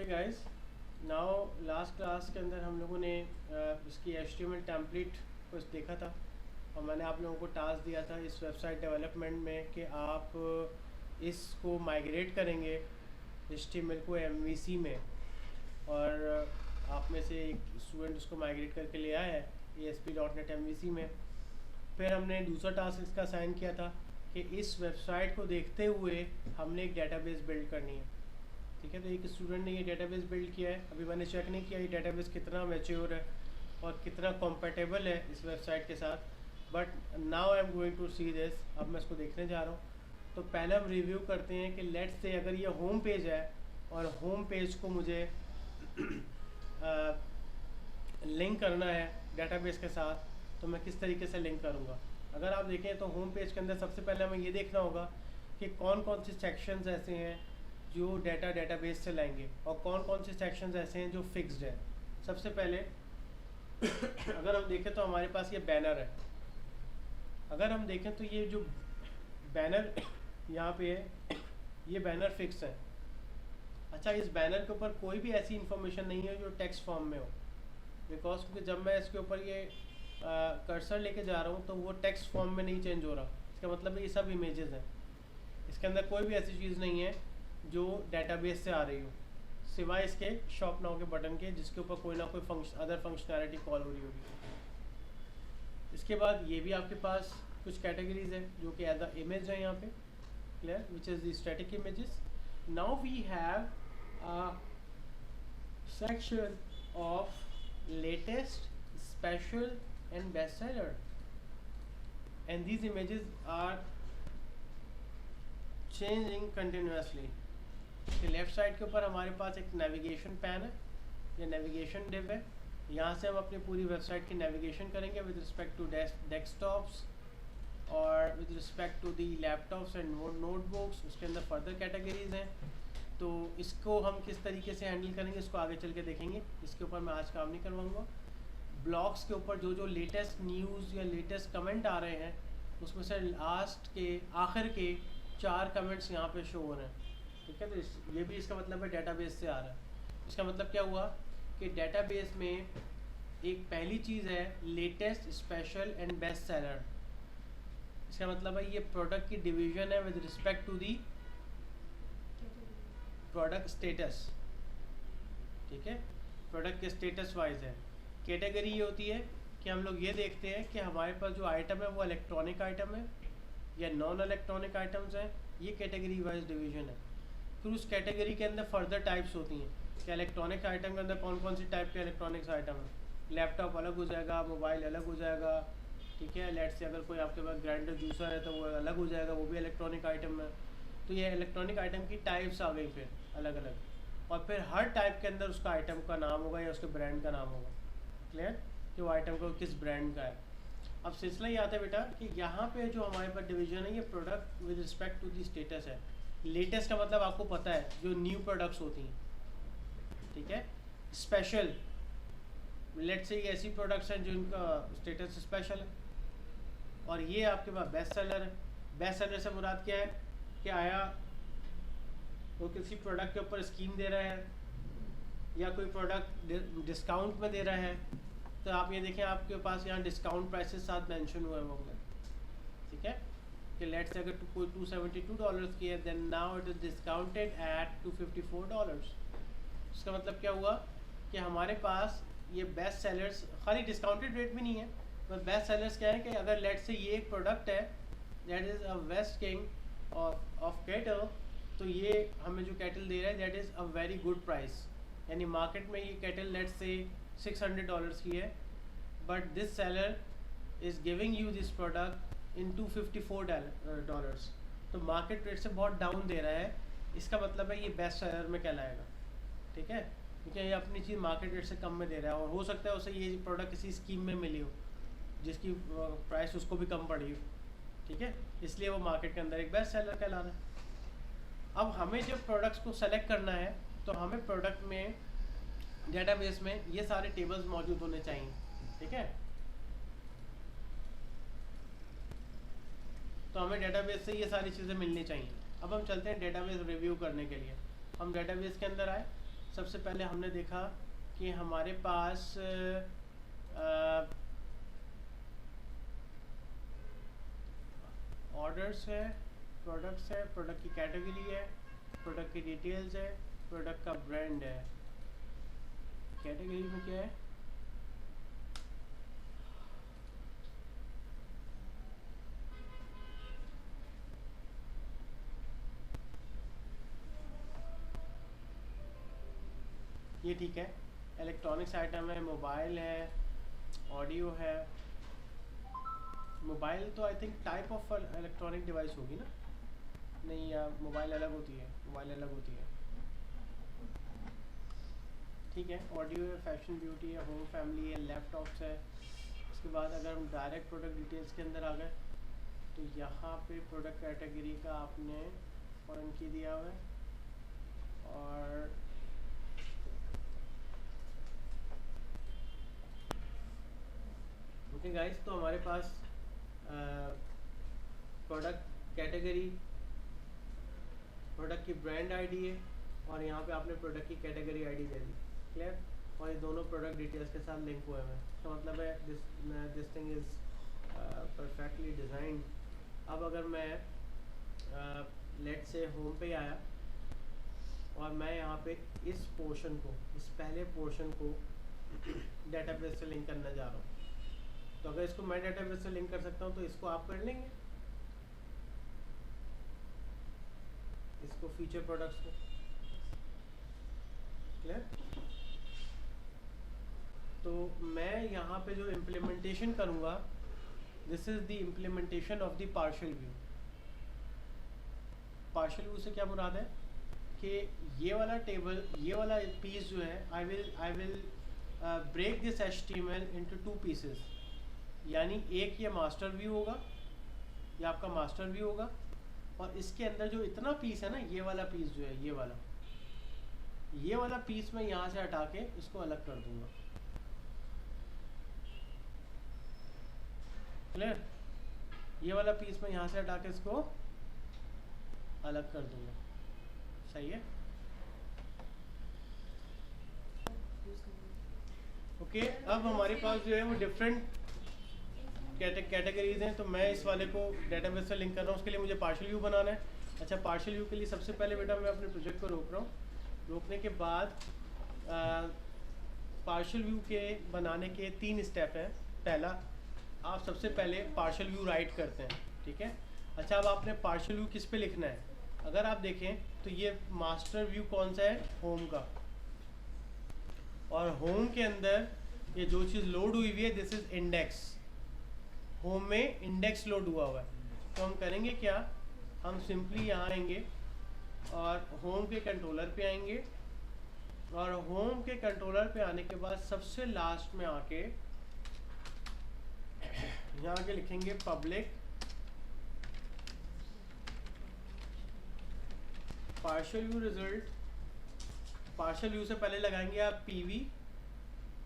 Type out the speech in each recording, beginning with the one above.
Okay guys, now last class के अंदर हम लोगों ने इसकी HTML टेम्पलेट को देखा था और मैंने आप लोगों को टास्क दिया था इस वेबसाइट डेवलपमेंट में कि आप इसको माइग्रेट करेंगे HTML को MVC में। और आप में से एक स्टूडेंट उसको माइग्रेट करके ले आया है ASP.NET MVC में। फिर हमने दूसरा टास्क इसका साइन किया था कि इस वेबसाइट को देखते हुए हमने एक डेटाबेस बिल्ड करनी है। ठीक है, तो एक स्टूडेंट ने ये डेटाबेस बिल्ड किया है। अभी मैंने चेक नहीं किया ये डेटाबेस कितना मैच्योर है और कितना कॉम्पेटेबल है इस वेबसाइट के साथ, but now I am going to see this. अब मैं इसको देखने जा रहा हूँ। तो पहले हम रिव्यू करते हैं कि लेट्स से अगर ये होम पेज है और होम पेज को मुझे लिंक करना है डेटाबेस के साथ, तो मैं किस तरीके से लिंक करूँगा। अगर आप देखें तो होम पेज के अंदर सबसे पहले हमें ये देखना होगा कि कौन कौन से सेक्शंस ऐसे हैं जो डेटाबेस से लाएंगे और कौन कौन से सेक्शंस ऐसे हैं जो फिक्स्ड है। सबसे पहले अगर हम देखें तो हमारे पास ये बैनर है। अगर हम देखें तो ये जो बैनर यहाँ पे है ये बैनर फिक्स है। अच्छा, इस बैनर के ऊपर कोई भी ऐसी इंफॉर्मेशन नहीं है जो टेक्स्ट फॉर्म में हो, बिकॉज क्योंकि जब मैं इसके ऊपर ये कर्सर लेके जा रहा हूँ तो वो टेक्स्ट फॉर्म में नहीं चेंज हो रहा। इसका मतलब है ये सब इमेजेस हैं, इसके अंदर कोई भी ऐसी चीज़ नहीं है जो डेटाबेस से आ रही हो, सिवाय इसके शॉप नाउ के बटन के जिसके ऊपर कोई ना कोई अदर फंक्शनैलिटी कॉल हो रही होगी। इसके बाद ये भी आपके पास कुछ कैटेगरीज है जो कि एज अ इमेज है यहाँ पे clear, which is the static images. Now we have a section of latest, special and best seller, and these images are changing continuously। Left side के ऊपर हमारे पास एक नेविगेशन पैन है, ये नेविगेशन डिव है। यहाँ से हम अपनी पूरी वेबसाइट की नेविगेशन करेंगे विद रिस्पेक्ट टू डेस्कटॉप्स और with respect to the laptops and notebooks. उसके अंदर फर्दर कैटेगरीज हैं, तो इसको हम किस तरीके से हैंडल करेंगे इसको आगे चल के देखेंगे। इसके ऊपर मैं आज काम नहीं करवाऊँगा। ब्लॉग्स के ऊपर जो जो लेटेस्ट न्यूज़ या लेटेस्ट कमेंट आ रहे हैं उसमें से लास्ट के आखिर के 4 कमेंट्स यहाँ पे शो हो रहे हैं। ठीक है, तो ये भी इसका मतलब है डेटाबेस से आ रहा है। इसका मतलब क्या हुआ कि डेटाबेस में एक पहली चीज़ है latest, special and best seller. इसका मतलब है ये प्रोडक्ट की डिवीजन है with respect to the product status. ठीक है, प्रोडक्ट के स्टेटस वाइज है। कैटेगरी ये होती है कि हम लोग ये देखते हैं कि हमारे पास जो आइटम है वो इलेक्ट्रॉनिक आइटम है या नॉन इलेक्ट्रॉनिक आइटम्स हैं, ये कैटेगरी वाइज डिवीजन है। फिर उस कैटेगरी के अंदर फर्दर टाइप्स होती हैं कि इलेक्ट्रॉनिक आइटम के अंदर कौन कौन सी टाइप के इलेक्ट्रॉनिक्स आइटम है। लैपटॉप अलग हो जाएगा, मोबाइल अलग हो जाएगा। ठीक है, लेट से अगर कोई आपके पास ग्राइंडर जूसर है तो वो अलग हो जाएगा, वो भी इलेक्ट्रॉनिक आइटम है। तो ये इलेक्ट्रॉनिक आइटम की टाइप्स आ गई फिर अलग अलग, और फिर हर टाइप के अंदर उसका आइटम का नाम होगा या उसके ब्रांड का नाम होगा। क्लियर कि वो आइटम को किस ब्रांड का है। अब सिलसिला ये आता है बेटा कि यहाँ पे जो हमारे पास डिवीजन है ये product with respect to the status है। लेटेस्ट का मतलब आपको पता है जो न्यू प्रोडक्ट्स होती हैं। ठीक है, स्पेशल लेट से ये ऐसी प्रोडक्ट्स हैं जिनका स्टेटस स्पेशल है। और ये आपके पास बेस्ट सेलर है। बेस्ट सेलर से मुराद क्या है कि आया वो किसी प्रोडक्ट के ऊपर स्कीम दे रहा है या कोई प्रोडक्ट डिस्काउंट में दे रहा है। तो आप ये देखें आपके पास यहाँ डिस्काउंट प्राइसेस साथ मेंशन हुए होंगे। ठीक है, कि लेट्स अगर कोई $272 की है then now it is discounted at $254। इसका मतलब क्या हुआ कि हमारे पास ये बेस्ट सेलर्स खाली डिस्काउंटेड रेट भी नहीं है, बट बेस्ट सेलर्स क्या है कि अगर लेट्स से ये एक प्रोडक्ट है that is a west king of kettle, तो ये हमें जो कैटल दे रहा है that is a very good price. यानी मार्केट में ये कैटल लेट्स से $600 की है, but this seller is giving you this product in $254। तो मार्केट रेट से बहुत डाउन दे रहा है। इसका मतलब है ये बेस्ट सेलर में कहलाएगा। ठीक है, क्योंकि ये अपनी चीज़ मार्केट रेट से कम में दे रहा है और हो सकता है उसे ये प्रोडक्ट किसी स्कीम में मिली हो जिसकी प्राइस उसको भी कम पड़ी हो। ठीक है, इसलिए वो मार्केट के अंदर एक बेस्ट सेलर कहला रहा है। अब हमें जब प्रोडक्ट्स को सेलेक्ट करना है तो हमें प्रोडक्ट में डेटाबेस में ये सारे टेबल्स मौजूद होने चाहिए। ठीक है, तो हमें डेटाबेस से ये सारी चीज़ें मिलनी चाहिए। अब हम चलते हैं डेटाबेस रिव्यू करने के लिए। हम डेटाबेस के अंदर आए, सबसे पहले हमने देखा कि हमारे पास ऑर्डर्स है, प्रोडक्ट्स है, प्रोडक्ट की कैटेगरी है, प्रोडक्ट की डिटेल्स है, प्रोडक्ट का ब्रांड है। कैटेगरी में क्या है? ये ठीक है, इलेक्ट्रॉनिक्स आइटम है, मोबाइल है, ऑडियो है। मोबाइल तो I think type of electronic device होगी ना? नहीं, या मोबाइल अलग होती है? मोबाइल अलग होती है, ठीक है। ऑडियो है, फैशन ब्यूटी है, होम फैमिली है, लैपटॉप्स है। उसके बाद अगर हम डायरेक्ट प्रोडक्ट डिटेल्स के अंदर आ गए तो यहाँ पे प्रोडक्ट कैटेगरी का आपने फॉरेन की दिया हुआ है। और ओके गाइस, तो हमारे पास प्रोडक्ट कैटेगरी, प्रोडक्ट की ब्रांड आईडी है, और यहाँ पे आपने प्रोडक्ट की कैटेगरी आईडी दे दी। क्लियर? और ये दोनों प्रोडक्ट डिटेल्स के साथ लिंक हुए हैं। तो मतलब है this thing is perfectly designed. अब अगर मैं लेट से होम पे आया और मैं यहाँ पे इस पोर्शन को, इस पहले पोर्शन को डेटाबेस से लिंक करना जा रहा हूँ, तो अगर इसको मैं डेटाबेस से लिंक कर सकता हूँ तो इसको आप कर लेंगे, इसको फीचर प्रोडक्ट्स को। क्लियर? तो मैं यहाँ पे जो इम्प्लीमेंटेशन करूँगा, this is the implementation of the partial view. Partial view से क्या मुराद है कि ये वाला टेबल, ये वाला पीस जो है, I will break this HTML into 2 pieces. यानी एक ये मास्टर व्यू होगा, ये आपका मास्टर व्यू होगा, और इसके अंदर जो इतना पीस है ना, ये वाला पीस जो है, ये वाला पीस मैं यहाँ से हटा के इसको अलग कर दूंगा। क्लियर? ये वाला पीस मैं यहाँ से हटा के इसको अलग कर दूंगा। सही है? ओके, अब हमारे पास जो है वो डिफरेंट कैटेगरीज हैं। तो मैं इस वाले को डेटाबेस से लिंक कर रहा हूँ, उसके लिए मुझे पार्शियल व्यू बनाना है। अच्छा, पार्शियल व्यू के लिए सबसे पहले बेटा मैं अपने प्रोजेक्ट को रोक रहा हूँ। रोकने के बाद पार्शियल व्यू के बनाने के 3 स्टेप हैं। पहला, आप सबसे पहले पार्शियल व्यू राइट करते हैं, ठीक है। अच्छा, अब आपने पार्शियल व्यू किस पे लिखना है? अगर आप देखें तो ये मास्टर व्यू कौन सा है? होम का। और होम के अंदर ये जो चीज़ लोड हुई हुई है, दिस इज इंडेक्स। होम में इंडेक्स लोड हुआ हुआ है। तो हम करेंगे क्या, हम सिंपली यहाँ आएंगे और होम के कंट्रोलर पे आएंगे, और होम के कंट्रोलर पे आने के बाद सबसे लास्ट में आके यहाँ आके लिखेंगे public partial view result. Partial view से पहले लगाएंगे आप PV,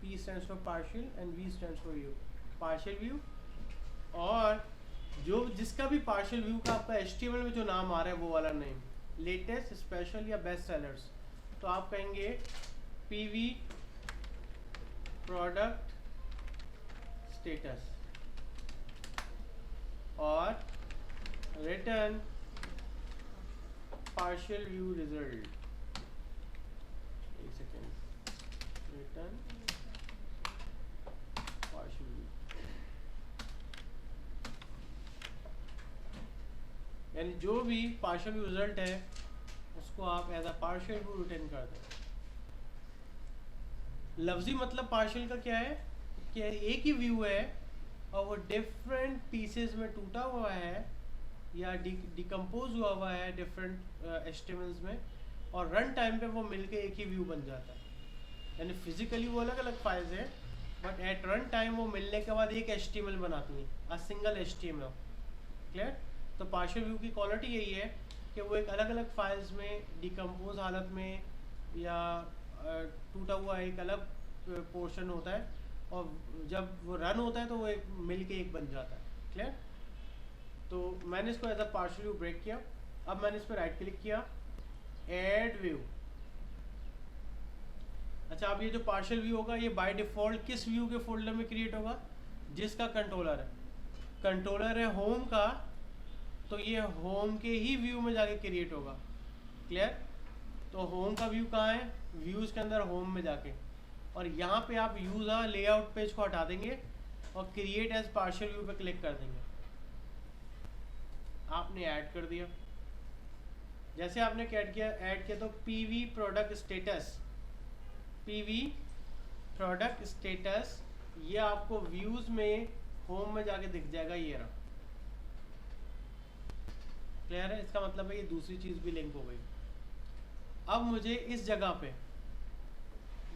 P stands for partial and V stands for view, partial view. और जो जिसका भी पार्शियल व्यू का आपका HTML में जो नाम आ रहा है वो वाला नेम, लेटेस्ट, स्पेशल या बेस्ट सेलर्स, तो आप कहेंगे PV प्रोडक्ट स्टेटस और रिटर्न पार्शियल व्यू रिजल्ट। एक सेकेंड, रिटर्न पार्शियल व्यू, यानी जो भी पार्शियल व्यू रिजल्ट है उसको आप as a partial view return कर दें। लफ्जी मतलब पार्शियल का क्या है कि एक ही व्यू है और वो डिफरेंट पीसेस में टूटा हुआ है या डिकम्पोज हुआ है डिफरेंट HTMLs में, और रन टाइम पे वो मिलके एक ही व्यू बन जाता है। यानी फिजिकली वो अलग अलग फाइल्स हैं, बट एट रन टाइम वो मिलने के बाद एक HTML बनाती हैं, अ सिंगल HTML। क्लियर? तो पार्शियल व्यू की क्वालिटी यही है कि वो एक अलग अलग फाइल्स में डिकम्पोज हालत में या टूटा हुआ एक अलग पोर्शन होता है, और जब वो रन होता है तो वो एक मिल के एक बन जाता है। क्लियर? तो मैंने इसको as a partial view break किया। अब मैंने इस पर राइट क्लिक किया, ऐड व्यू, अच्छा, अब ये जो पार्शियल व्यू होगा ये बाय डिफ़ॉल्ट किस व्यू के फोल्डर में क्रिएट होगा? जिसका कंट्रोलर है, कंट्रोलर है होम का, तो ये होम के ही व्यू में जाके क्रिएट होगा। क्लियर? तो होम का व्यू कहाँ है? व्यूज़ के अंदर होम में जाके, और यहाँ पे आप यूज़र लेआउट पेज को हटा देंगे और क्रिएट एज पार्शियल व्यू पे क्लिक कर देंगे। आपने ऐड कर दिया। जैसे आपने ऐड किया तो PV product status, PV product status ये आपको व्यूज़ में होम में जाके दिख जाएगा। ये रहा। क्लियर है? इसका मतलब है ये दूसरी चीज़ भी लिंक हो गई। अब मुझे इस जगह पे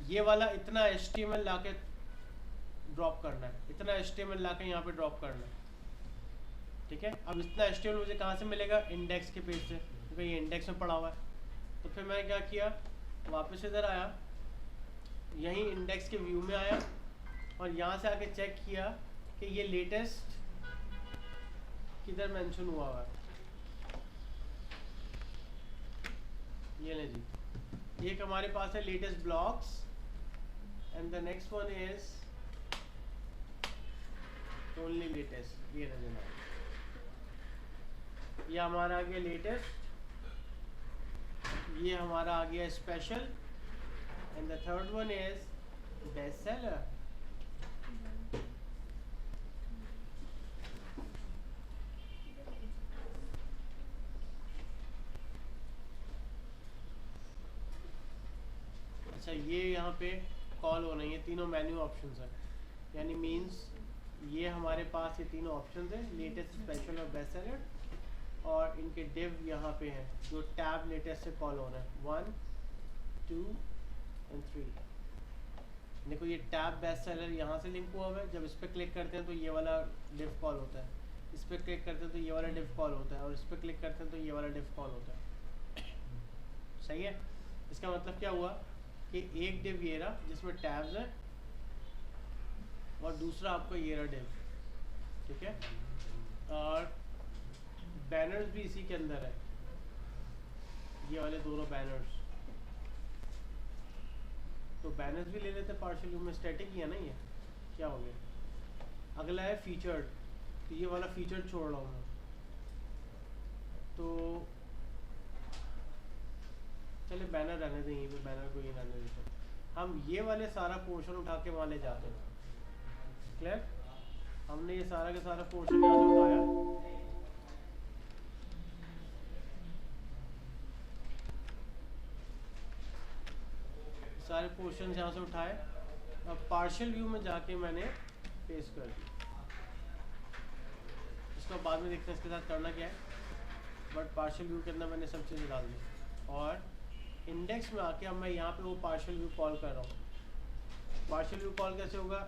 ये वाला इतना HTML लाके ड्रॉप करना है, इतना HTML लाके यहाँ पे ड्रॉप करना है। ठीक है? अब इतना HTML मुझे कहाँ से मिलेगा? इंडेक्स के पेज से, क्योंकि ये इंडेक्स में पड़ा हुआ है। तो फिर मैंने क्या किया, वापस इधर आया, यहीं इंडेक्स के व्यू में आया और यहाँ से आके चेक किया कि ये लेटेस्ट किधर मेंशन हुआ हुआ है। ये ले जी, एक हमारे पास है latest blogs and the next one is only latest. ये ना जनाब, ये हमारा आ गया लेटेस्ट, ये हमारा आ गया special, and the third one is best seller. अच्छा, ये यहाँ पे कॉल हो रही है, तीनों मेन्यू ऑप्शंस हैं, यानी मींस ये हमारे पास ये तीनों ऑप्शंस हैं, लेटेस्ट, स्पेशल और बेस्ट सेलर, और इनके डिव यहाँ पे हैं जो टैब लेटेस्ट से कॉल हो रहे हैं, 1 2 एंड 3। देखो ये टैब बेस्ट सेलर यहाँ से लिंक हुआ हुआ है, जब इस पर क्लिक करते हैं तो ये वाला डिव कॉल होता है, इस पर क्लिक करते हैं तो ये वाला डिव कॉल होता है, और इस पर क्लिक करते हैं तो ये वाला डिव कॉल होता है। सही है? इसका मतलब क्या हुआ कि एक डिव ये रहा जिसमें टैब्स है, और दूसरा आपको ये रहा डिव। ठीक है? और बैनर्स भी इसी के अंदर है, ये वाले दोनों बैनर्स। तो बैनर्स भी ले लेते पार्शियल व्यू में, स्टैटिक ही है ना ये, क्या हो गया? अगला है फीचर्ड, तो ये वाला फीचर्ड छोड़ रहा हूँ मैं, तो चले बैनर रहने दें, ये बैनर को ये रहने देते, हम ये वाले सारा पोर्शन उठा के वहाँ ले जाते हैं। क्लियर? हमने ये सारा का सारा पोर्शन यहाँ से उठाया, सारे पोर्शन यहाँ से उठाए, अब पार्शियल व्यू में जाके मैंने पेस्ट कर दिया। इसको बाद में देखते हैं इसके साथ करना क्या है, बट पार्शियल व्यू के अंदर मैंने सब चीज़ें डाल दी, और इंडेक्स में आके अब मैं यहाँ पे वो पार्शियल व्यू कॉल कर रहा हूँ। पार्शियल व्यू कॉल कैसे होगा?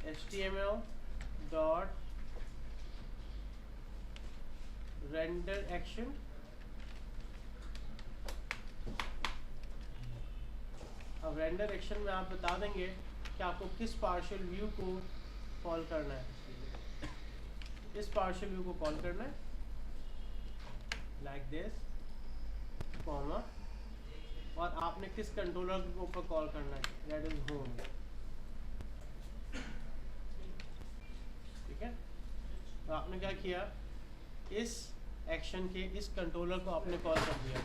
@HTML डॉट रेंडर एक्शन, अब रेंडर एक्शन में आप बता देंगे कि आपको किस पार्शियल व्यू को कॉल करना है। इस पार्शियल व्यू को कॉल करना है लाइक दिस, कॉमा, और आपने किस कंट्रोलर के ऊपर कॉल करना है, दैट इज होम। ठीक है? तो आपने क्या किया, इस एक्शन के इस कंट्रोलर को आपने कॉल कर दिया।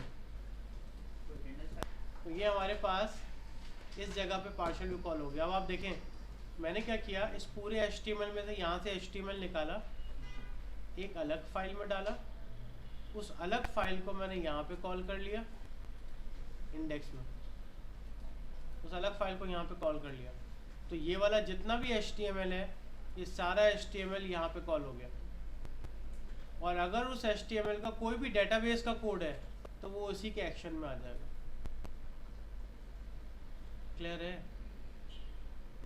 तो ये हमारे पास इस जगह पे पार्शियल व्यू कॉल हो गया। अब आप देखें मैंने क्या किया, इस पूरे HTML में से यहाँ से HTML निकाला, एक अलग फाइल में डाला, उस अलग फाइल को मैंने यहाँ पे कॉल कर लिया इंडेक्स में, उस अलग फाइल को यहाँ पे कॉल कर लिया। तो ये वाला जितना भी HTML है, ये सारा HTML यहाँ पे कॉल हो गया, और अगर उस HTML का कोई भी डेटाबेस का कोड है तो वो उसी के एक्शन में आ जाएगा। क्लियर है?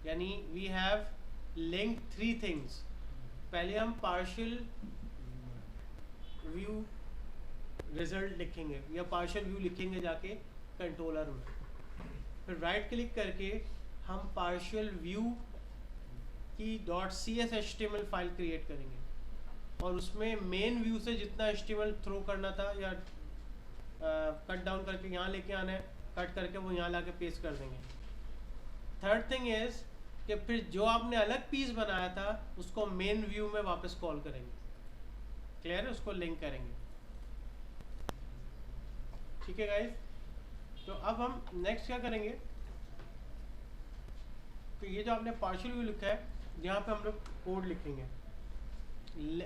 यानी वी हैव लिंक 3 थिंग्स। पहले हम पार्शियल व्यू रिजल्ट लिखेंगे या पार्शियल व्यू लिखेंगे जाके कंट्रोलर में, फिर राइट क्लिक करके हम पार्शियल व्यू की .cs HTML फाइल क्रिएट करेंगे, और उसमें मेन व्यू से जितना HTML थ्रो करना था या कट डाउन करके यहाँ लेके आना है, कट करके वो यहाँ ला के पेस्ट कर देंगे। थर्ड थिंग इज़ कि फिर जो आपने अलग पीस बनाया था उसको मेन व्यू में वापस कॉल करेंगे। क्लियर है? उसको लिंक करेंगे। ठीक है गाइस, तो अब हम नेक्स्ट क्या करेंगे कि ये जो आपने पार्शियल व्यू लिखा है यहाँ पे हम लोग कोड लिखेंगे।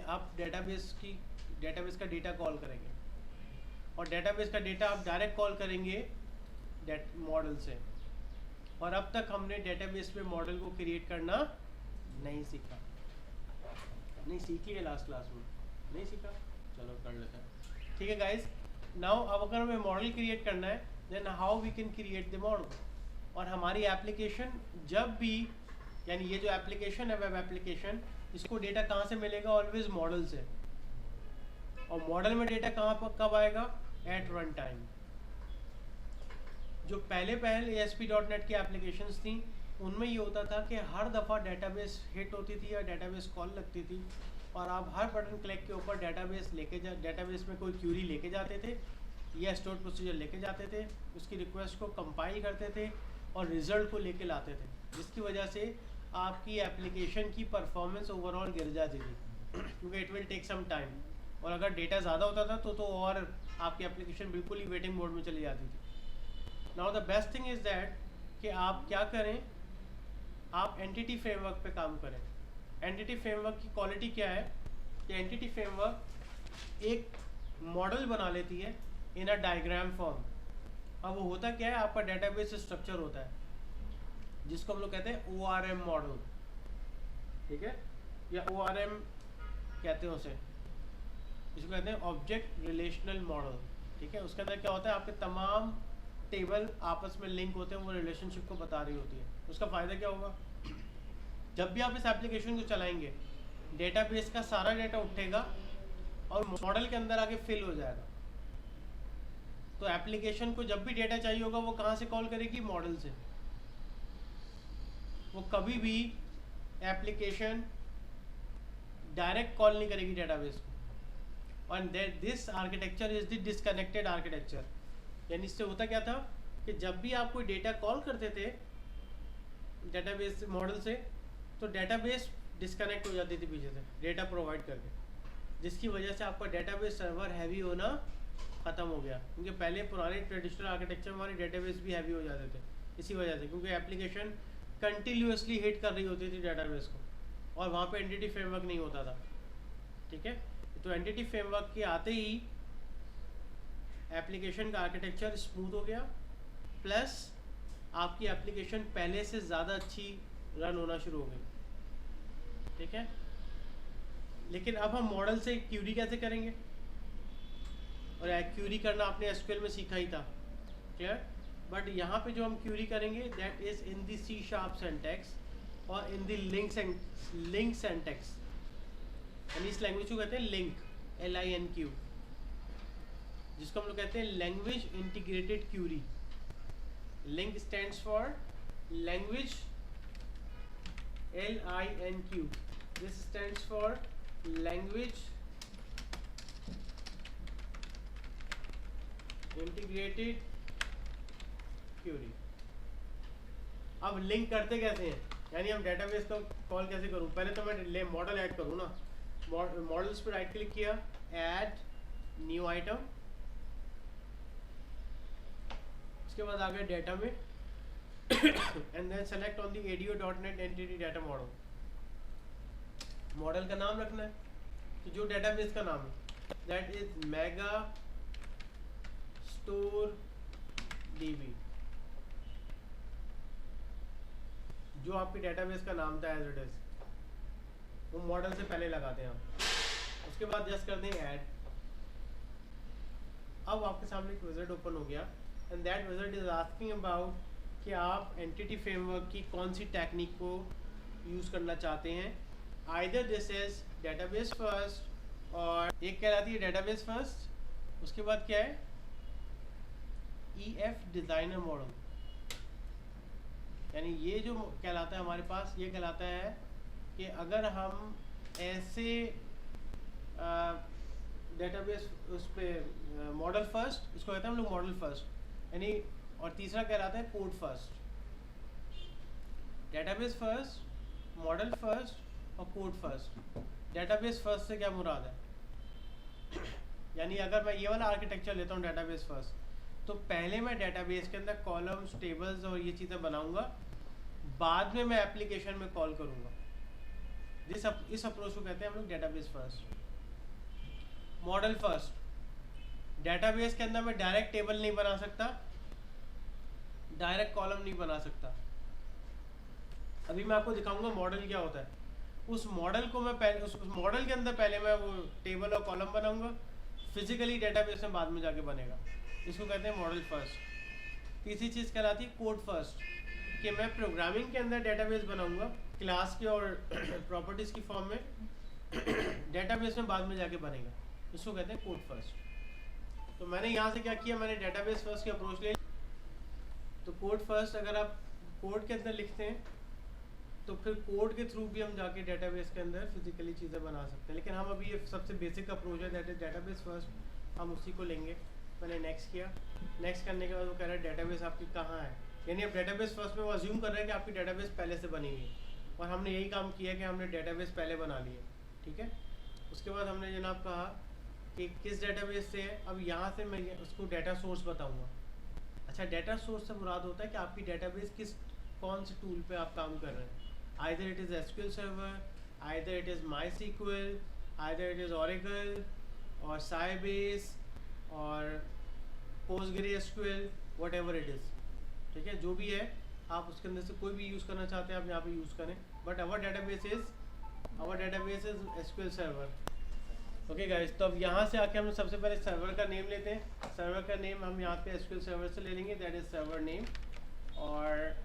आप डेटाबेस का डेटा कॉल करेंगे और डेटाबेस का डेटा आप डायरेक्ट कॉल करेंगे मॉडल से। और अब तक हमने डेटाबेस में मॉडल को क्रिएट करना नहीं सीखा, नहीं सीख लिया लास्ट क्लास में, नहीं सीखा, चलो कर लेते हैं। ठीक है गाइस, नाउ अब अगर हमें मॉडल क्रिएट करना है then how we can create the model. और हमारी एप्लीकेशन जब भी, यानी ये जो एप्लीकेशन है वेब एप्लीकेशन, इसको डेटा कहाँ से मिलेगा? ऑलवेज मॉडल से। और मॉडल में डेटा कहाँ पर कब आएगा? At run time. जो पहले ASP.NET की एप्लीकेशंस थी उनमें ये होता था कि हर दफ़ा डेटाबेस हिट होती थी या डेटाबेस कॉल लगती थी और आप हर बटन क्लिक के ऊपर डेटाबेस में कोई क्यूरी लेके जाते थे या स्टोर प्रोसीजर लेके जाते थे, उसकी रिक्वेस्ट को कंपाइल करते थे और रिजल्ट को लेके लाते थे, जिसकी वजह से आपकी एप्लीकेशन की परफॉर्मेंस ओवरऑल गिर जाती थी क्योंकि it will take some time. और अगर डेटा ज़्यादा होता था तो और आपकी एप्लीकेशन बिल्कुल ही वेटिंग मोड में चली जाती थी। Now the best thing is that कि आप क्या करें, आप एंटिटी फ्रेमवर्क पे काम करें। एंटिटी फ्रेमवर्क की क्वालिटी क्या है कि एंटिटी फ्रेमवर्क एक मॉडल बना लेती है इन अ डायग्राम फॉर्म। अब वो होता क्या है, आपका डेटाबेस स्ट्रक्चर होता है जिसको हम लोग कहते हैं ORM मॉडल, ठीक है, या ORM कहते हैं उसे, जिसको कहते हैं ऑब्जेक्ट रिलेशनल मॉडल। ठीक है, उसके अंदर क्या होता है, आपके तमाम टेबल आपस में लिंक होते हैं, वो रिलेशनशिप को बता रही होती है। उसका फ़ायदा क्या होगा, जब भी आप इस एप्लीकेशन को चलाएंगे डेटाबेस का सारा डेटा उठेगा और मॉडल के अंदर आके फिल हो जाएगा। तो एप्लीकेशन को जब भी डेटा चाहिए होगा वो कहाँ से कॉल करेगी? मॉडल से। वो कभी भी एप्लीकेशन डायरेक्ट कॉल नहीं करेगी डेटाबेस को। और this architecture is the disconnected architecture. यानी इससे होता क्या था कि जब भी आप कोई डेटा कॉल करते थे डेटाबेस मॉडल से तो डेटाबेस डिस्कनेक्ट हो जाती थी पीछे से डेटा प्रोवाइड करके, जिसकी वजह से आपका डेटाबेस सर्वर हैवी होना ख़त्म हो गया। क्योंकि पहले पुराने ट्रेडिशनल आर्किटेक्चर में हमारे डेटाबेस भी हैवी हो जाते थे इसी वजह से, क्योंकि एप्लीकेशन कंटिन्यूसली हिट कर रही होती थी डेटाबेस को और वहाँ पे एंटिटी फ्रेमवर्क नहीं होता था। ठीक है, तो एंटिटी फ्रेमवर्क के आते ही एप्लीकेशन का आर्किटेक्चर स्मूथ हो गया, प्लस आपकी एप्लीकेशन पहले से ज़्यादा अच्छी रन होना शुरू हो गई। ठीक है, लेकिन अब हम मॉडल से क्यूरी कैसे करेंगे? और क्यूरी करना आपने एसक्यूएल में सीखा ही था, क्लियर। बट यहाँ पे जो हम क्यूरी करेंगे that is in the C# syntax और इन दी लिंक सिंटैक्स। यानी इस लैंग्वेज को कहते हैं लिंक, LINQ, जिसको हम लोग कहते हैं language integrated query. Link stands for language, LINQ, this stands for language integrated query. अब लिंक करते कैसे हैं, यानी हम डेटाबेस को कॉल कैसे करूं? पहले तो मैं मॉडल ऐड करूं ना, मॉडल्स पर राइट क्लिक किया, ऐड न्यू आइटम, उसके बाद आ गया डेटा में and then select on the ADO.NET entity data model. Model का नाम रखना है, तो जो डेटाबेस का नाम है that is mega store DB, जो आपके डेटाबेस का नाम था एज इट इज, वो मॉडल से पहले लगाते हैं हम। उसके बाद जस्ट करते हैं ऐड। अब आपके सामने एक विज़ार्ड ओपन हो गया and that wizard is asking about कि आप एंटिटी फ्रेमवर्क की कौन सी टेक्निक को यूज़ करना चाहते हैं। Either this is database first, और एक कहलाती है डेटाबेस फर्स्ट, उसके बाद क्या है EF डिज़ाइनर मॉडल। यानी ये जो कहलाता है हमारे पास, ये कहलाता है कि अगर हम ऐसे डेटाबेस उस पे मॉडल फर्स्ट, इसको कहते हैं हम लोग मॉडल फर्स्ट यानी, और तीसरा कहलाता है code first. Database first, model first और कोड फर्स्ट। डेटाबेस फर्स्ट से क्या मुराद है? यानी अगर मैं ये वाला आर्किटेक्चर लेता हूँ डेटाबेस फर्स्ट, तो पहले मैं डेटाबेस के अंदर कॉलम्स, टेबल्स और ये चीज़ें बनाऊंगा, बाद में मैं एप्लीकेशन में कॉल करूँगा। इस अप्रोच को कहते हैं हम लोग database first. Model first, database के अंदर मैं डायरेक्ट टेबल नहीं बना सकता, डायरेक्ट कॉलम नहीं बना सकता। अभी मैं आपको दिखाऊंगा मॉडल क्या होता है। उस मॉडल को मैं पहले उस मॉडल के अंदर पहले मैं वो टेबल और कॉलम बनाऊंगा, फिजिकली डेटाबेस में बाद में जाके बनेगा। इसको कहते हैं मॉडल फर्स्ट। तीसरी चीज़ कहलाती है कोड फर्स्ट, कि मैं प्रोग्रामिंग के अंदर डेटाबेस बनाऊंगा क्लास के और प्रॉपर्टीज़ की फॉर्म में, डेटाबेस में बाद में जाके बनेगा। इसको कहते हैं कोड फर्स्ट। तो मैंने यहाँ से क्या किया, मैंने डेटाबेस फर्स्ट की अप्रोच ले। तो कोड फर्स्ट अगर आप कोड के अंदर लिखते हैं तो फिर कोड के थ्रू भी हम जाके डेटाबेस के अंदर फिजिकली चीज़ें बना सकते हैं। लेकिन हम अभी ये सबसे बेसिक अप्रोच है दैट इज डेटाबेस फर्स्ट, हम उसी को लेंगे। मैंने नेक्स्ट किया। नेक्स्ट करने के बाद वो कह रहा है डेटाबेस आपकी कहाँ है, यानी अब डेटाबेस फर्स्ट में वो अज्यूम कर रहे हैं कि आपकी डेटाबेस पहले से बनी हुई है, और हमने यही काम किया कि हमने डेटाबेस पहले बना लिए। ठीक है, उसके बाद हमने जनाब कहा कि किस डेटाबेस से है। अब यहाँ से मैं उसको डाटा सोर्स बताऊँगा। अच्छा, डाटा सोर्स से मुराद होता है कि आपकी डेटाबेस कौन से टूल पे आप काम कर रहे हैं। Either it is SQL Server, either it is MySQL, either it is Oracle or Sybase और PostgreSQL, whatever it is। ठीक है, जो भी है आप उसके अंदर से कोई भी यूज़ करना चाहते हैं आप यहाँ पे यूज़ करें, but our database is SQL Server। Okay guys, तो अब यहाँ से आके हम सबसे पहले सर्वर का नेम लेते हैं। सर्वर का नेम हम यहाँ पे SQL Server से ले लेंगे, दैट इज सर्वर नेम। और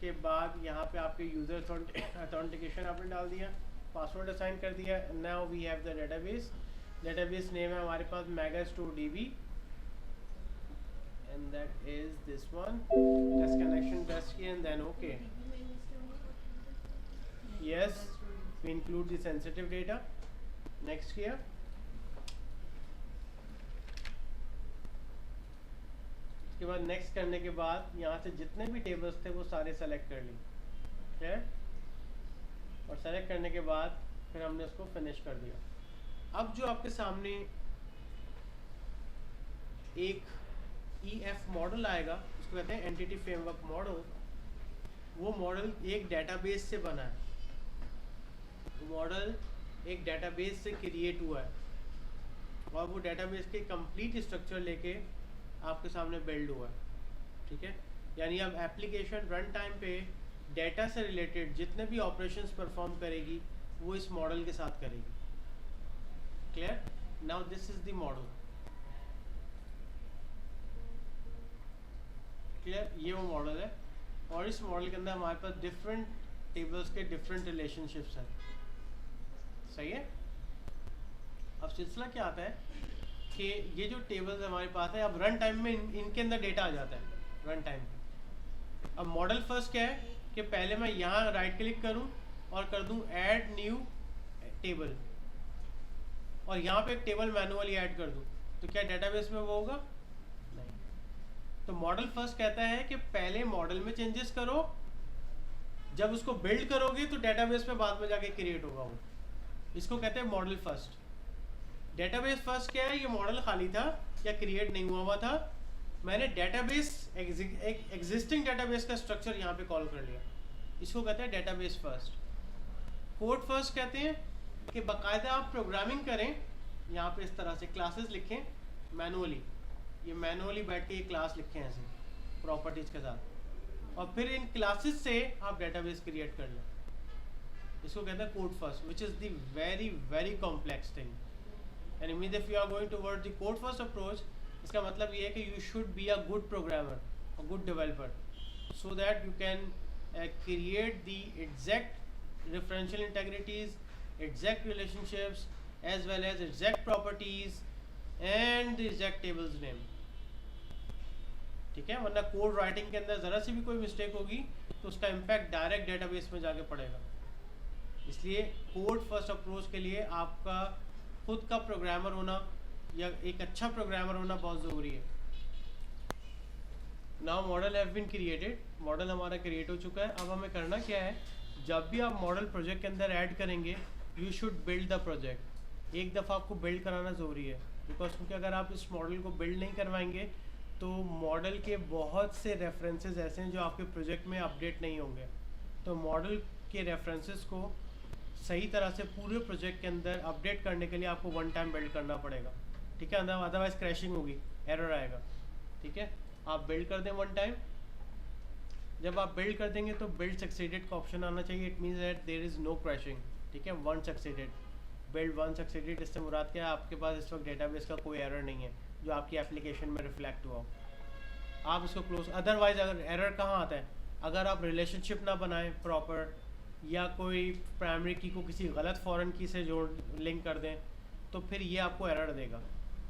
के बाद यहाँ पे आपके यूज़र अथेंटिकेशन आपने डाल दिया, पासवर्ड असाइन कर दिया। Now we have the database. Database name है हमारे पास MegaStoreDB and that is this one. Test connection test किया and then okay, yes we include the sensitive data. Next किया। के बाद नेक्स्ट करने के बाद यहाँ से जितने भी टेबल्स थे वो सारे सेलेक्ट कर लिए, ठीक है, और सेलेक्ट करने के बाद फिर हमने उसको फिनिश कर दिया। अब जो आपके सामने एक EF मॉडल आएगा, उसको कहते हैं एंटिटी फ्रेमवर्क मॉडल। वो मॉडल एक डेटाबेस से बना है। मॉडल एक डेटाबेस से क्रिएट हुआ है और वो डेटाबेस के कंप्लीट स्ट्रक्चर लेके आपके सामने बिल्ड हुआ है। ठीक है, यानी अब एप्लीकेशन रन टाइम पे डेटा से रिलेटेड जितने भी ऑपरेशंस परफॉर्म करेगी वो इस मॉडल के साथ करेगी। Clear? Now this is the model. Clear? ये वो मॉडल है और इस मॉडल के अंदर हमारे पास डिफरेंट टेबल्स के डिफरेंट रिलेशनशिप्स हैं। सही है? अब सिलसिला क्या आता है कि ये जो टेबल्स हमारे पास है, अब रन टाइम में इनके अंदर डेटा आ जाता है रन टाइम पे। अब मॉडल फर्स्ट क्या है कि पहले मैं यहाँ राइट क्लिक करूँ और कर दूँ ऐड न्यू टेबल, और यहाँ पे एक टेबल मैनुअली ऐड कर दूँ, तो क्या डेटाबेस में वो होगा? नहीं। तो मॉडल फर्स्ट कहता है कि पहले मॉडल में चेंजेस करो, जब उसको बिल्ड करोगे तो डेटाबेस में बाद में जाके क्रिएट होगा वो। इसको कहते हैं मॉडल फर्स्ट। डेटाबेस फर्स्ट क्या है, ये मॉडल खाली था या क्रिएट नहीं हुआ था, मैंने डेटाबेस एक एग्जिस्टिंग डेटाबेस का स्ट्रक्चर यहाँ पे कॉल कर लिया, इसको कहते हैं डेटाबेस फर्स्ट। कोड फर्स्ट कहते हैं कि बाकायदा आप प्रोग्रामिंग करें, यहाँ पे इस तरह से क्लासेस लिखें मैनुअली, ये मैनुअली बैठ के ये क्लास लिखें ऐसे प्रॉपर्टीज़ के साथ, और फिर इन क्लासेस से आप डेटाबेस क्रिएट कर लें। इसको कहते हैं code first, which is the very very complex thing. And mean if you are going toward the code first approach, इसका मतलब ये है कि you should be a good programmer, a good developer, so that you can create the exact referential integrities, exact relationships, as well as exact properties and the exact tables name। ठीक है, वरना code writing के अंदर ज़रा सी भी कोई mistake होगी तो उसका इम्पैक्ट डायरेक्ट डेटाबेस में जाके पड़ेगा। इसलिए कोड फर्स्ट अप्रोच के लिए आपका खुद का प्रोग्रामर होना या एक अच्छा प्रोग्रामर होना बहुत ज़रूरी है। Now model have been created, model हमारा क्रिएट हो चुका है। अब हमें करना क्या है, जब भी आप मॉडल प्रोजेक्ट के अंदर ऐड करेंगे, you should build the project. एक दफ़ा आपको बिल्ड कराना ज़रूरी है, बिकॉज क्योंकि अगर आप इस मॉडल को बिल्ड नहीं करवाएंगे तो मॉडल के बहुत से रेफरेंसेस ऐसे हैं जो आपके प्रोजेक्ट में अपडेट नहीं होंगे। तो मॉडल के रेफरेंसेस को सही तरह से पूरे प्रोजेक्ट के अंदर अपडेट करने के लिए आपको वन टाइम बिल्ड करना पड़ेगा, ठीक है, अदरवाइज क्रैशिंग होगी, एरर आएगा, ठीक है। आप बिल्ड कर दें वन टाइम। जब आप बिल्ड कर देंगे तो बिल्ड सक्सेडेड का ऑप्शन आना चाहिए, it means that there is no crashing, ठीक है। One succeeded, build one succeeded, इससे मुराद क्या है, आपके पास इस वक्त डेटाबेस का कोई एरर नहीं है जो आपकी एप्लीकेशन में रिफ्लेक्ट हुआ हो, आप इसको क्लोज। अदरवाइज अगर एरर कहाँ आता है, अगर आप रिलेशनशिप ना बनाएं प्रॉपर, या कोई प्राइमरी की को किसी गलत फॉरेन की से जोड़ लिंक कर दें, तो फिर ये आपको एरर देगा,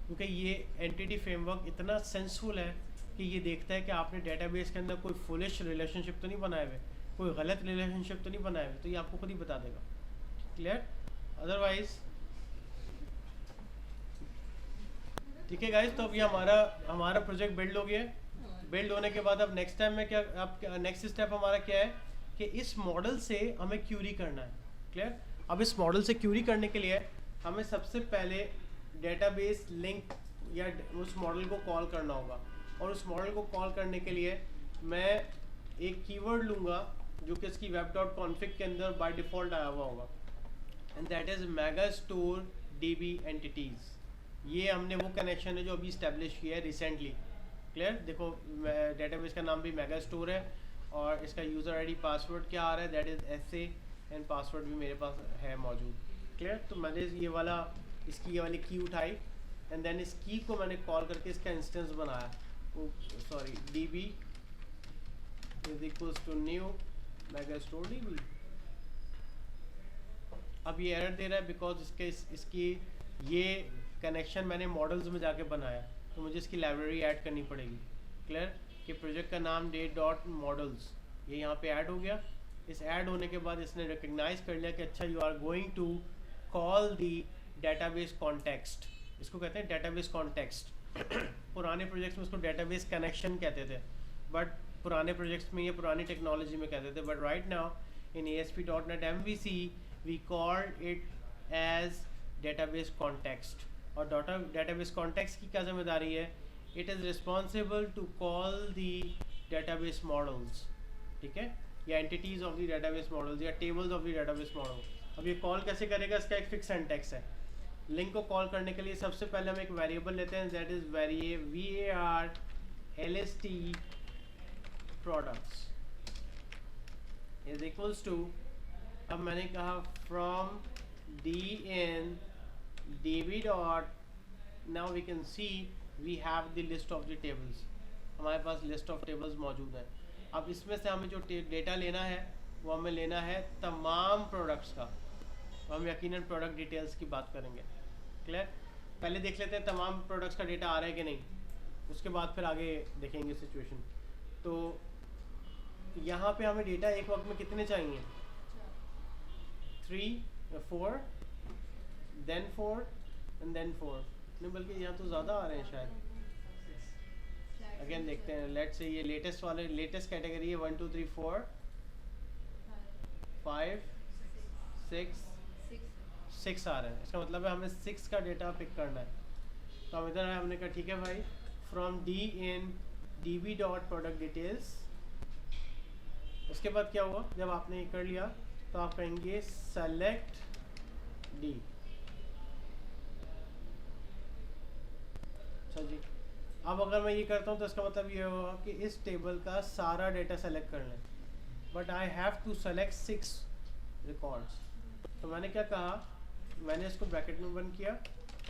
क्योंकि ये एंटिटी फ्रेमवर्क इतना सेंसफुल है कि ये देखता है कि आपने डेटाबेस के अंदर कोई फुलिश रिलेशनशिप तो नहीं बनाए हुए, कोई गलत रिलेशनशिप तो नहीं बनाए हुए, तो ये आपको खुद ही बता देगा। क्लियर? अदरवाइज ठीक है गाइस, तो अब ये हमारा प्रोजेक्ट बिल्ड हो गया है। बिल्ड होने के बाद अब नेक्स्ट टाइम में क्या, अब नेक्स्ट स्टेप हमारा क्या है कि इस मॉडल से हमें क्यूरी करना है। क्लियर? अब इस मॉडल से क्यूरी करने के लिए हमें सबसे पहले डेटाबेस लिंक या उस मॉडल को कॉल करना होगा, और उस मॉडल को कॉल करने के लिए मैं एक कीवर्ड लूँगा जो कि इसकी web.config के अंदर बाय डिफ़ॉल्ट आया हुआ होगा, and that is megastore db entities। ये हमने वो कनेक्शन है जो अभी इस्टेब्लिश किया है रिसेंटली। क्लियर? देखो डेटाबेस का नाम भी मेगास्टोर है, और इसका यूज़र आईडी पासवर्ड क्या आ रहा है, that is SA, and password भी मेरे पास है मौजूद। क्लियर? तो मैंने ये वाली की उठाई, एंड देन इस की को मैंने कॉल करके इसका इंस्टेंस बनाया, sorry db is equals to new MegaStore db। अब ये एरर दे रहा है बिकॉज इसकी ये कनेक्शन मैंने मॉडल्स में जाके बनाया, तो मुझे इसकी लाइब्रेरी ऐड करनी पड़ेगी। क्लियर? कि प्रोजेक्ट का नाम date.models ये यहाँ पे ऐड हो गया। इस ऐड होने के बाद इसने रिकग्नाइज कर लिया कि अच्छा you are going to call the database context, इसको कहते हैं डेटाबेस कॉन्टेक्स्ट। पुराने प्रोजेक्ट्स में इसको डेटाबेस कनेक्शन कहते थे, बट पुराने प्रोजेक्ट्स में, ये पुरानी टेक्नोलॉजी में कहते थे, but right now in ASP.NET MVC we called it as database context. और डेटाबेस कॉन्टेक्स्ट की क्या जिम्मेदारी है, it is responsible to call the database models, ठीक है, या entities of the database models या tables of the database model. अब ये कॉल कैसे करेगा, इसका एक फिक्स सिंटैक्स है। लिंक को कॉल करने के लिए सबसे पहले हम एक वेरिएबल लेते हैं, that is var lst products is equals to, अब मैंने कहा from dn db dot, now we can see we have the list of the tables, हमारे पास लिस्ट ऑफ टेबल्स मौजूद है। अब इसमें से हमें जो डेटा लेना है वो हमें लेना है तमाम प्रोडक्ट्स का, तो हम यकीनन प्रोडक्ट डिटेल्स की बात करेंगे। क्लियर? पहले देख लेते हैं तमाम प्रोडक्ट्स का डेटा आ रहा है कि नहीं, उसके बाद फिर आगे देखेंगे सिचुएशन। तो यहाँ पे हमें डेटा एक वक्त में कितने चाहिए, 3 4 देन 4 एंड देन 4, नहीं बल्कि यहाँ तो ज़्यादा आ रहे हैं शायद। अगेन देखते हैं, लेट्स से ये लेटेस्ट कैटेगरी है 1 2 3 4 5 6 आ रहे हैं, इसका मतलब है हमें 6 का डेटा पिक करना है। तो हम इधर हमने कहा ठीक है भाई, from dn db dot product details. उसके बाद क्या हुआ, जब आपने ये कर लिया तो आप कहेंगे सेलेक्ट d। अच्छा जी, अब अगर मैं ये करता हूँ तो इसका मतलब ये होगा कि इस टेबल का सारा डेटा सेलेक्ट कर लें, but I have to select 6 records. तो मैंने क्या कहा, मैंने इसको ब्रैकेट में बंद किया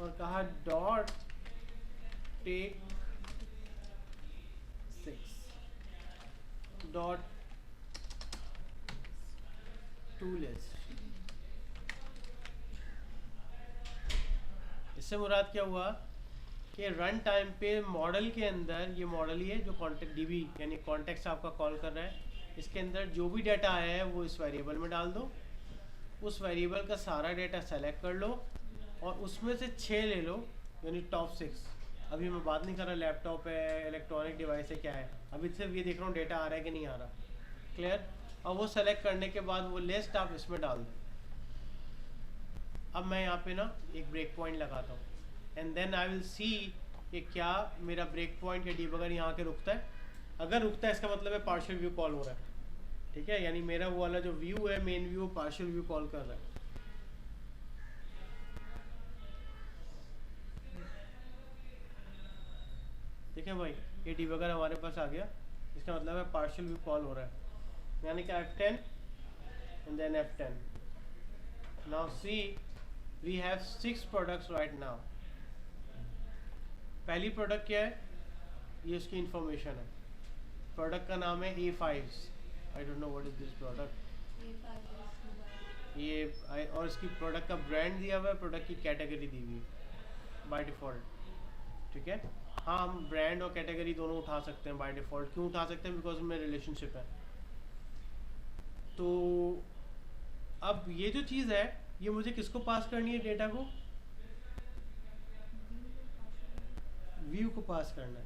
और कहा dot take 6 dot to list. इससे मुराद क्या हुआ कि रन टाइम पे मॉडल के अंदर, ये मॉडल ही है जो कॉन्टेक्ट db यानी कॉन्टेक्स्ट आपका कॉल कर रहा है, इसके अंदर जो भी डाटा आया है वो इस वेरिएबल में डाल दो, उस वेरिएबल का सारा डेटा सेलेक्ट कर लो और उसमें से 6 ले लो यानी टॉप 6। अभी मैं बात नहीं कर रहा लैपटॉप है, इलेक्ट्रॉनिक डिवाइस है, क्या है, अभी सिर्फ ये देख रहा हूँ डेटा आ रहा है कि नहीं आ रहा। क्लियर। और वो सेलेक्ट करने के बाद वो लिस्ट आप इसमें डाल दें। अब मैं यहाँ पे ना एक ब्रेक पॉइंट लगाता हूँ, and then I will see कि क्या मेरा ब्रेक पॉइंट या डीबगर यहाँ के रुकता है। अगर रुकता है इसका मतलब है पार्शियल व्यू कॉल हो रहा है। ठीक है, यानी मेरा वो वाला जो व्यू है main view partial view call कर रहा है। ठीक है भाई, ये डीबगर हमारे पास आ गया, इसका मतलब है पार्शियल व्यू कॉल हो रहा है, यानी कि F10 and then F10. Now see, we have 6 products right now. पहली प्रोडक्ट क्या है, ये उसकी इंफॉर्मेशन है। प्रोडक्ट का नाम है A5s। I don't know what is this product. ये और इसकी प्रोडक्ट का ब्रांड दिया हुआ है, प्रोडक्ट की कैटेगरी दी हुई है बाय डिफ़ॉल्ट। ठीक है, हाँ हम ब्रांड और कैटेगरी दोनों उठा सकते हैं बाय डिफ़ॉल्ट। क्यों उठा सकते हैं? बिकॉज उनमें रिलेशनशिप है। तो अब ये जो चीज़ है ये मुझे किसको पास करनी है, डेटा को व्यू को पास करना है,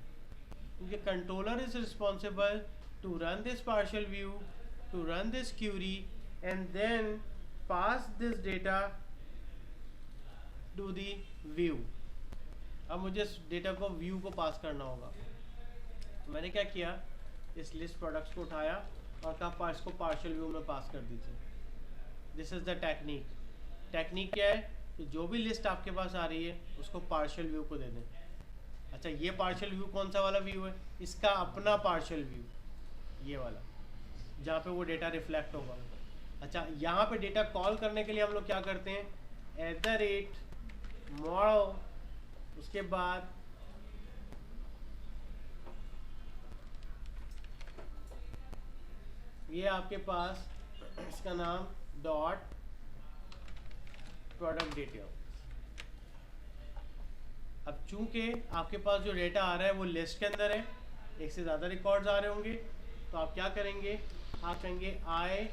क्योंकि controller is responsible to run this partial view, to run this query and then pass this data to the view. अब मुझे इस डेटा को व्यू को पास करना होगा। तो मैंने क्या किया, इस लिस्ट प्रोडक्ट्स को उठाया और कहा इसको पार्शियल व्यू में पास कर दीजिए। This is the technique. Technique क्या है कि जो भी लिस्ट आपके पास आ रही है उसको पार्शियल व्यू को दे दें। अच्छा, ये पार्शियल व्यू कौन सा वाला व्यू है? इसका अपना पार्शियल व्यू, ये वाला जहाँ पे वो डेटा रिफ्लेक्ट होगा। अच्छा, यहाँ पे डेटा कॉल करने के लिए हम लोग क्या करते हैं, @model, उसके बाद ये आपके पास इसका नाम डॉट प्रोडक्ट डिटेल। अब चूंकि आपके पास जो डेटा आ रहा है वो लिस्ट के अंदर है, एक से ज़्यादा रिकॉर्ड्स आ रहे होंगे, तो आप क्या करेंगे, आप कहेंगे आई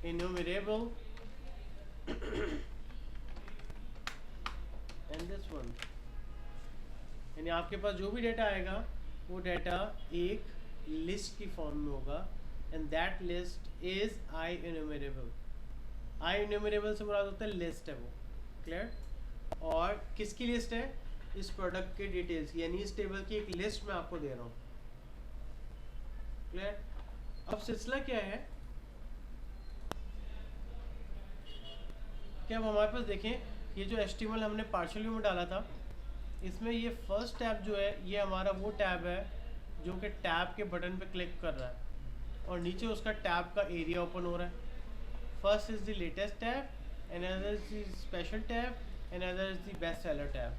enumerable and this one, यानी आपके पास जो भी डेटा आएगा वो डेटा एक लिस्ट की फॉर्म में होगा, and that list is I enumerable। I enumerable से मुराद होता है लिस्ट है वो। क्लियर। और किसकी लिस्ट है? इस प्रोडक्ट के डिटेल्स, यानी इस टेबल की एक लिस्ट मैं आपको दे रहा हूँ। क्लियर। अब सिलसिला क्या है कि अब हमारे पास देखें, ये जो HTML हमने पार्शियल व्यू में डाला था, इसमें ये फर्स्ट टैब जो है ये हमारा वो टैब है जो कि टैब के बटन पे क्लिक कर रहा है और नीचे उसका टैब का एरिया ओपन हो रहा है। First is the latest tab, another is the special tab, another is the best seller tab।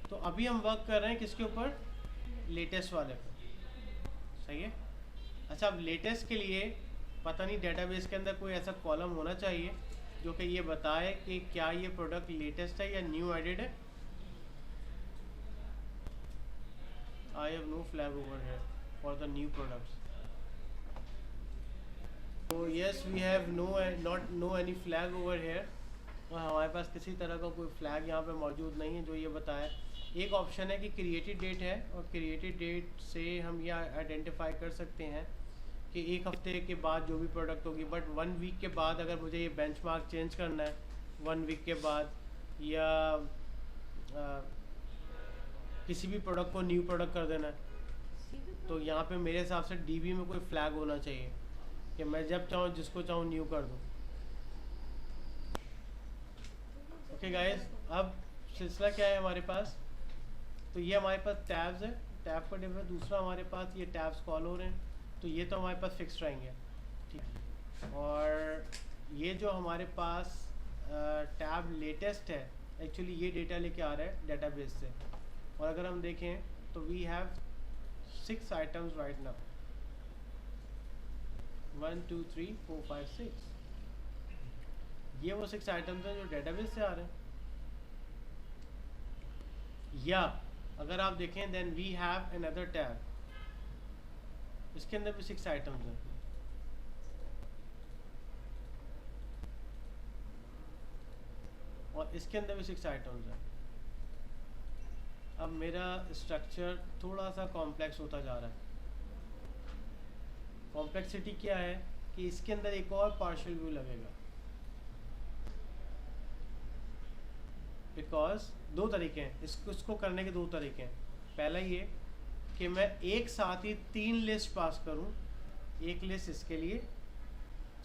तो अभी हम वर्क कर रहे हैं किसके ऊपर, लेटेस्ट वाले पे। सही है। अच्छा, अब लेटेस्ट के लिए पता नहीं डेटाबेस के अंदर कोई ऐसा कॉलम होना चाहिए जो कि ये बताए कि क्या ये प्रोडक्ट लेटेस्ट है या न्यू एडेड है। I have no flag over here for the new products. तो yes, we have no any flag over here, और हमारे पास किसी तरह का कोई फ्लैग यहाँ पे मौजूद नहीं है जो ये बताए। एक ऑप्शन है कि क्रिएटेड डेट है, और क्रिएटेड डेट से हम यह आइडेंटिफाई कर सकते हैं कि एक हफ्ते के बाद जो भी प्रोडक्ट होगी, बट 1 वीक के बाद अगर मुझे ये बेंचमार्क चेंज करना है 1 वीक के बाद, या किसी भी प्रोडक्ट को न्यू प्रोडक्ट कर देना है, तो यहाँ पे मेरे हिसाब से DB में कोई फ्लैग होना चाहिए कि मैं जब चाहूँ जिसको चाहूँ न्यू कर दूँ। ओके गाइस, अब सिलसिला क्या है हमारे पास, तो ये हमारे पास टैब्स है, टैब का डिफरेंस। दूसरा हमारे पास ये टैब्स कॉल हो रहे हैं, तो ये तो हमारे पास फिक्स रहेंगे। ठीक। और ये जो हमारे पास टैब लेटेस्ट है, एक्चुअली ये डेटा लेके आ रहा है डेटाबेस से, और अगर हम देखें तो we have 6 items right now, 1 2 3 4 5 6। ये वो 6 आइटम्स हैं जो डेटाबेस से आ रहे हैं। या अगर आप देखें then we have another tab, इसके अंदर भी 6 आइटम्स हैं। और इसके अंदर भी 6 आइटम्स हैं। अब मेरा स्ट्रक्चर थोड़ा सा कॉम्प्लेक्स होता जा रहा है। कॉम्प्लेक्सिटी क्या है कि इसके अंदर एक और पार्शियल व्यू लगेगा, बिकॉज दो तरीके हैं इसको करने के, दो तरीके हैं। पहला ये कि मैं एक साथ ही 3 लिस्ट पास करूं, एक लिस्ट इसके लिए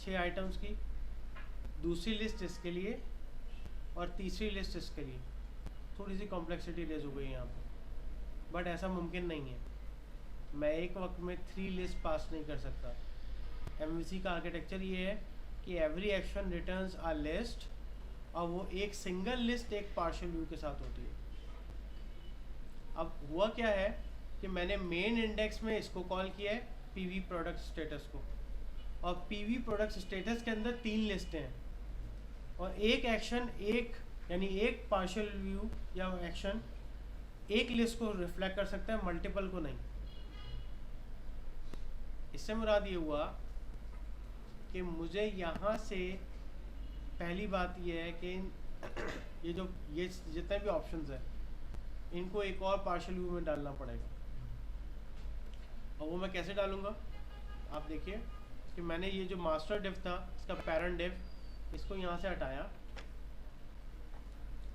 6 आइटम्स की, दूसरी लिस्ट इसके लिए और तीसरी लिस्ट इसके लिए। थोड़ी सी कॉम्प्लेक्सिटी रेज हो गई यहाँ पर, बट ऐसा मुमकिन नहीं है। मैं एक वक्त में 3 लिस्ट पास नहीं कर सकता। एमवीसी का आर्किटेक्चर ये है कि every action returns a list, और वो एक सिंगल लिस्ट एक पार्शियल व्यू के साथ होती है। अब हुआ क्या है कि मैंने मेन इंडेक्स में इसको कॉल किया है पीवी प्रोडक्ट स्टेटस को, और पीवी प्रोडक्ट स्टेटस के अंदर 3 लिस्टें हैं, और एक एक्शन एक यानी एक पार्शियल व्यू या एक्शन एक लिस्ट को रिफ्लेक्ट कर सकता है, मल्टीपल को नहीं। इससे मुराद ये हुआ कि मुझे यहाँ से पहली बात ये है कि ये जितने भी ऑप्शंस हैं इनको एक और पार्शियल व्यू में डालना पड़ेगा। और वो मैं कैसे डालूँगा, आप देखिए कि मैंने ये जो मास्टर डिव था इसका पैरेंट डिव, इसको यहाँ से हटाया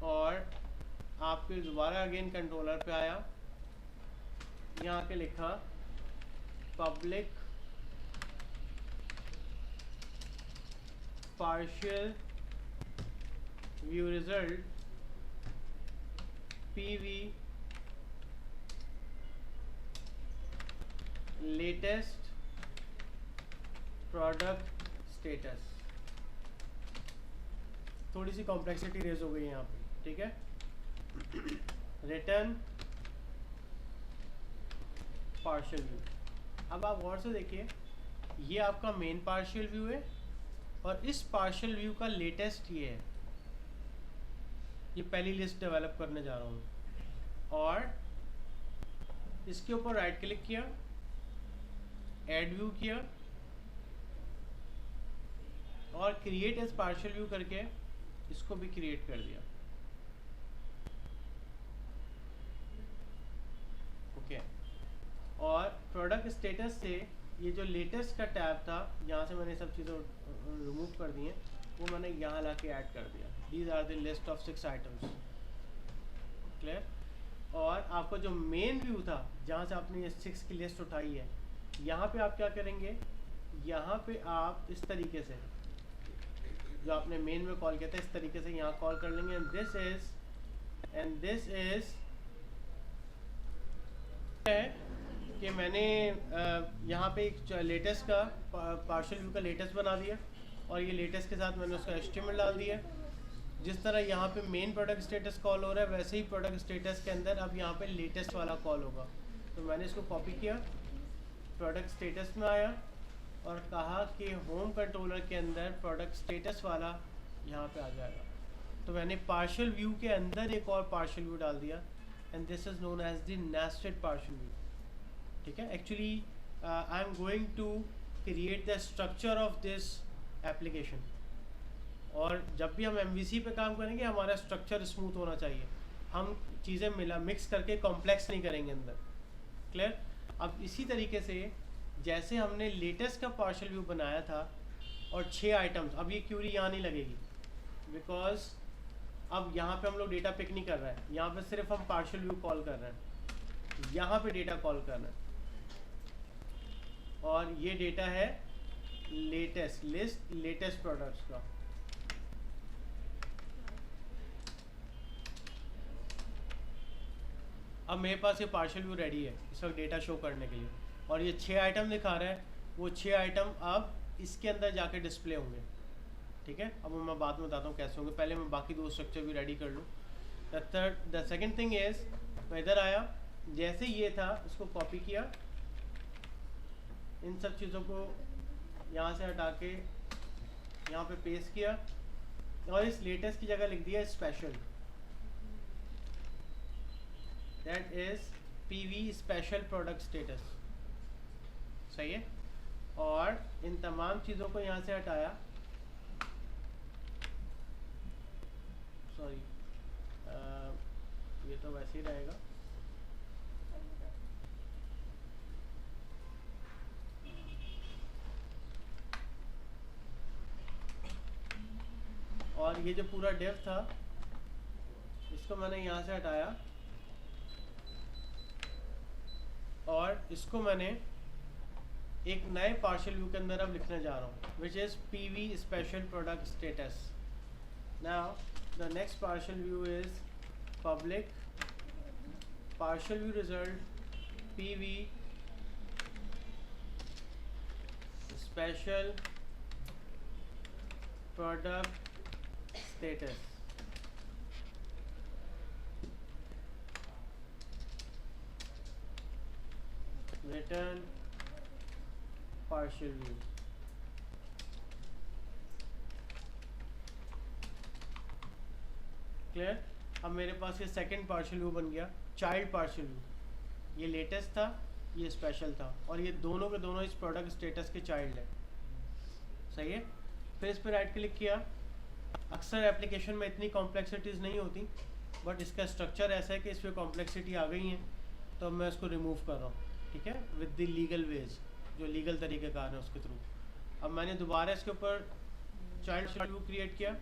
और आपके दोबारा अगेन कंट्रोलर पे आया, यहाँ के लिखा public partial view result PV latest product status. थोड़ी सी कॉम्प्लेक्सिटी रेज हो गई है यहाँ पे, ठीक है। Return partial view. अब आप गौर से देखिए, ये आपका मेन पार्शियल व्यू है और इस पार्शियल व्यू का लेटेस्ट ये है। ये पहली लिस्ट डेवलप करने जा रहा हूँ और इसके ऊपर राइट क्लिक किया, ऐड व्यू किया और क्रिएट एज पार्शियल व्यू करके इसको भी क्रिएट कर दिया। ओके, और प्रोडक्ट स्टेटस से ये जो लेटेस्ट का टैब था, यहाँ से मैंने सब चीज़ें रिमूव कर दी हैं, वो मैंने यहाँ ला के ऐड कर दिया। These are the list of 6 items. Clear. और आपको जो मेन व्यू था जहाँ से आपने ये 6 की लिस्ट उठाई है, यहाँ पे आप क्या करेंगे, यहाँ पे आप इस तरीके से जो आपने मेन में कॉल किया था इस तरीके से यहाँ कॉल कर लेंगे। एंड दिस इज है कि मैंने यहाँ पे एक लेटेस्ट का पार्शियल व्यू का लेटेस्ट बना दिया और ये लेटेस्ट के साथ मैंने उसका एचटीएमएल डाल दिया। जिस तरह यहाँ पे मेन प्रोडक्ट स्टेटस कॉल हो रहा है, वैसे ही प्रोडक्ट स्टेटस के अंदर अब यहाँ पे लेटेस्ट वाला कॉल होगा। तो मैंने इसको कॉपी किया, प्रोडक्ट स्टेटस में आया और कहा कि होम कंट्रोलर के अंदर प्रोडक्ट स्टेटस वाला यहाँ पे आ जाएगा। तो मैंने पार्शियल व्यू के अंदर एक और पार्शियल व्यू डाल दिया, and this is known as the nested partial view. ठीक है। Actually I am going to create the structure of this application, और जब भी हम MVC पे काम करेंगे हमारा स्ट्रक्चर स्मूथ होना चाहिए। हम चीज़ें मिक्स करके कॉम्प्लेक्स नहीं करेंगे अंदर। क्लियर। अब इसी तरीके से जैसे हमने लेटेस्ट का पार्शियल व्यू बनाया था और 6 आइटम्स, अब ये क्यूरी यहाँ नहीं लगेगी बिकॉज अब यहाँ पे हम लोग डेटा पिक नहीं कर रहे हैं, यहाँ पे सिर्फ हम पार्शियल व्यू कॉल कर रहे हैं, यहाँ पे डेटा कॉल कर रहे हैं और ये डेटा है लेटेस्ट लिस्ट लेटेस्ट प्रोडक्ट्स का। अब मेरे पास ये पार्शियल व्यू रेडी है इस वक्त डेटा शो करने के लिए, और ये 6 आइटम दिखा रहा है, वो 6 आइटम अब इसके अंदर जाके डिस्प्ले होंगे। ठीक है। अब मैं बाद में बताता हूँ कैसे होंगे, पहले मैं बाकी 2 स्ट्रक्चर भी रेडी कर लूँ। द सेकेंड थिंग इज, मैं इधर आया, जैसे ये था उसको कॉपी किया, इन सब चीज़ों को यहाँ से हटा के यहाँ पे पेस्ट किया और इस लेटेस्ट की जगह लिख दिया special, that is PV special product status. सही है। और इन तमाम चीज़ों को यहाँ से हटाया, सॉरी, ये तो वैसे ही रहेगा। और ये जो पूरा डेफ था इसको मैंने यहाँ से हटाया और इसको मैंने एक नए पार्शियल व्यू के अंदर अब लिखने जा रहा हूँ, which is PV special product status. Now the next partial view is public partial view result PV special product status। return partial view। Clear? अब मेरे पास ये सेकंड पार्शियल व्यू बन गया, चाइल्ड पार्शियल व्यू। ये लेटेस्ट था, ये special था, और ये दोनों के दोनों इस प्रोडक्ट स्टेटस के चाइल्ड है। सही है? फिर इस पर राइट क्लिक किया। अक्सर एप्लीकेशन में इतनी कॉम्प्लेक्सिटीज़ नहीं होती, बट इसका स्ट्रक्चर ऐसा है कि इस पर कॉम्प्लेक्सिटी आ गई है, तो मैं इसको रिमूव कर रहा हूँ। ठीक है, विद द लीगल वेज, जो लीगल तरीक़ेकार है उसके थ्रू। अब मैंने दोबारा इसके ऊपर चाइल्ड व्यू क्रिएट किया,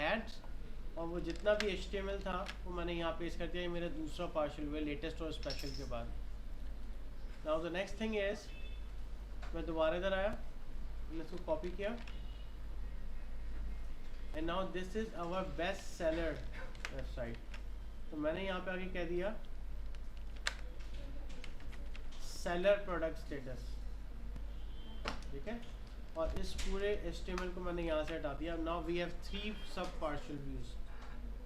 एड्स, और वो जितना भी HTML था वो मैंने यहाँ पेस्ट कर दिया। ये मेरा दूसरा पार्शियल व्यू है, लेटेस्ट और स्पेशल के बाद। Now the next thing is, मैं दोबारा इधर आया, मैंने इसको कॉपी किया, and now this is our best seller website. तो मैंने यहाँ पे आगे कह दिया सेलर प्रोडक्ट स्टेटस। ठीक है, और इस पूरे HTML को मैंने यहाँ से हटा दिया। नाउ वी हैव 3 सब पार्शियल व्यूज,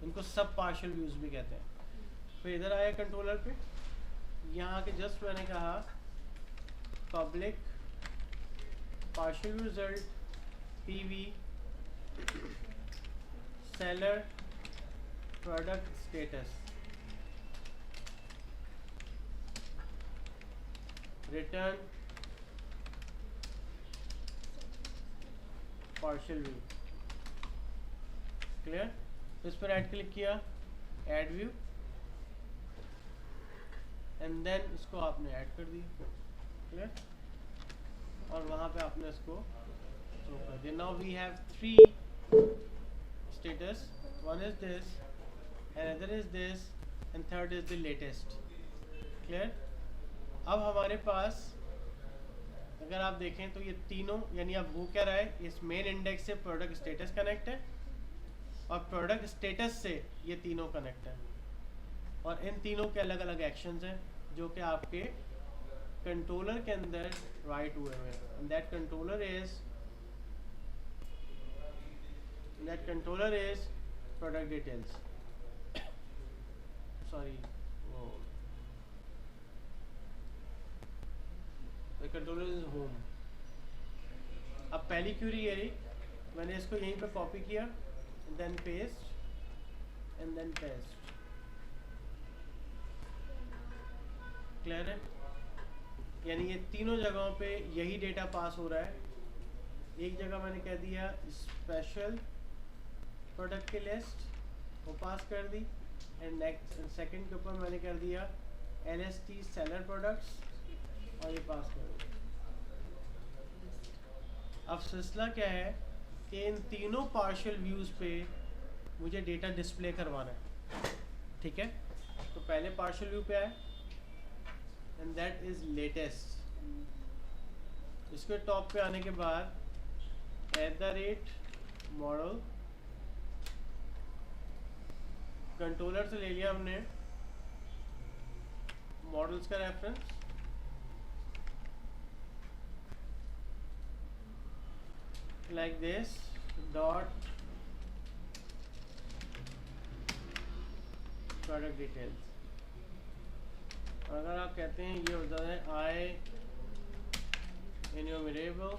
इनको सब पार्शियल व्यूज भी कहते हैं। फिर इधर आया कंट्रोलर पे, यहाँ के जस्ट मैंने कहा public partial view result PV seller product status, return partial view. Clear? इस पर राइट क्लिक किया, ऐड व्यू, एंड देन इसको आपने ऐड कर दिया। क्लियर? और वहाँ पे आपने इसको थ्रो कर दिया। Now we have 3 status, one is this, another is this, and third is the latest। Clear? अब हमारे पास अगर आप देखें तो ये तीनों, यानी अब वो क्या रहा है, इस मेन इंडेक्स से प्रोडक्ट स्टेटस कनेक्ट है, और प्रोडक्ट स्टेटस से ये तीनों कनेक्ट है, और इन तीनों के अलग अलग एक्शंस हैं जो कि आपके कंट्रोलर के अंदर राइट हुए हैं। And that controller is product details, sorry, वो द कंट्रोलर इज होम। अब पहली क्यूरी ये रही, मैंने इसको यहीं पे कॉपी किया, then paste and then paste। Clear है? यानी ये तीनों जगहों पे यही डेटा पास हो रहा है। एक जगह मैंने कह दिया स्पेशल प्रोडक्ट की लिस्ट, वो पास कर दी, एंड नेक्स्ट सेकंड के ऊपर मैंने कर दिया LST सेलर प्रोडक्ट्स, और ये पास कर दिया। अब सिलसिला क्या है कि इन तीनों पार्शियल व्यूज़ पे मुझे डेटा डिस्प्ले करवाना है। ठीक है, तो पहले पार्शियल व्यू पे आए, एंड दैट इज़ लेटेस्ट। इसके टॉप पे आने के बाद @model, कंट्रोलर से ले लिया हमने मॉडल्स का reference, like this dot product details। अगर आप कहते हैं ये होता है I enumerable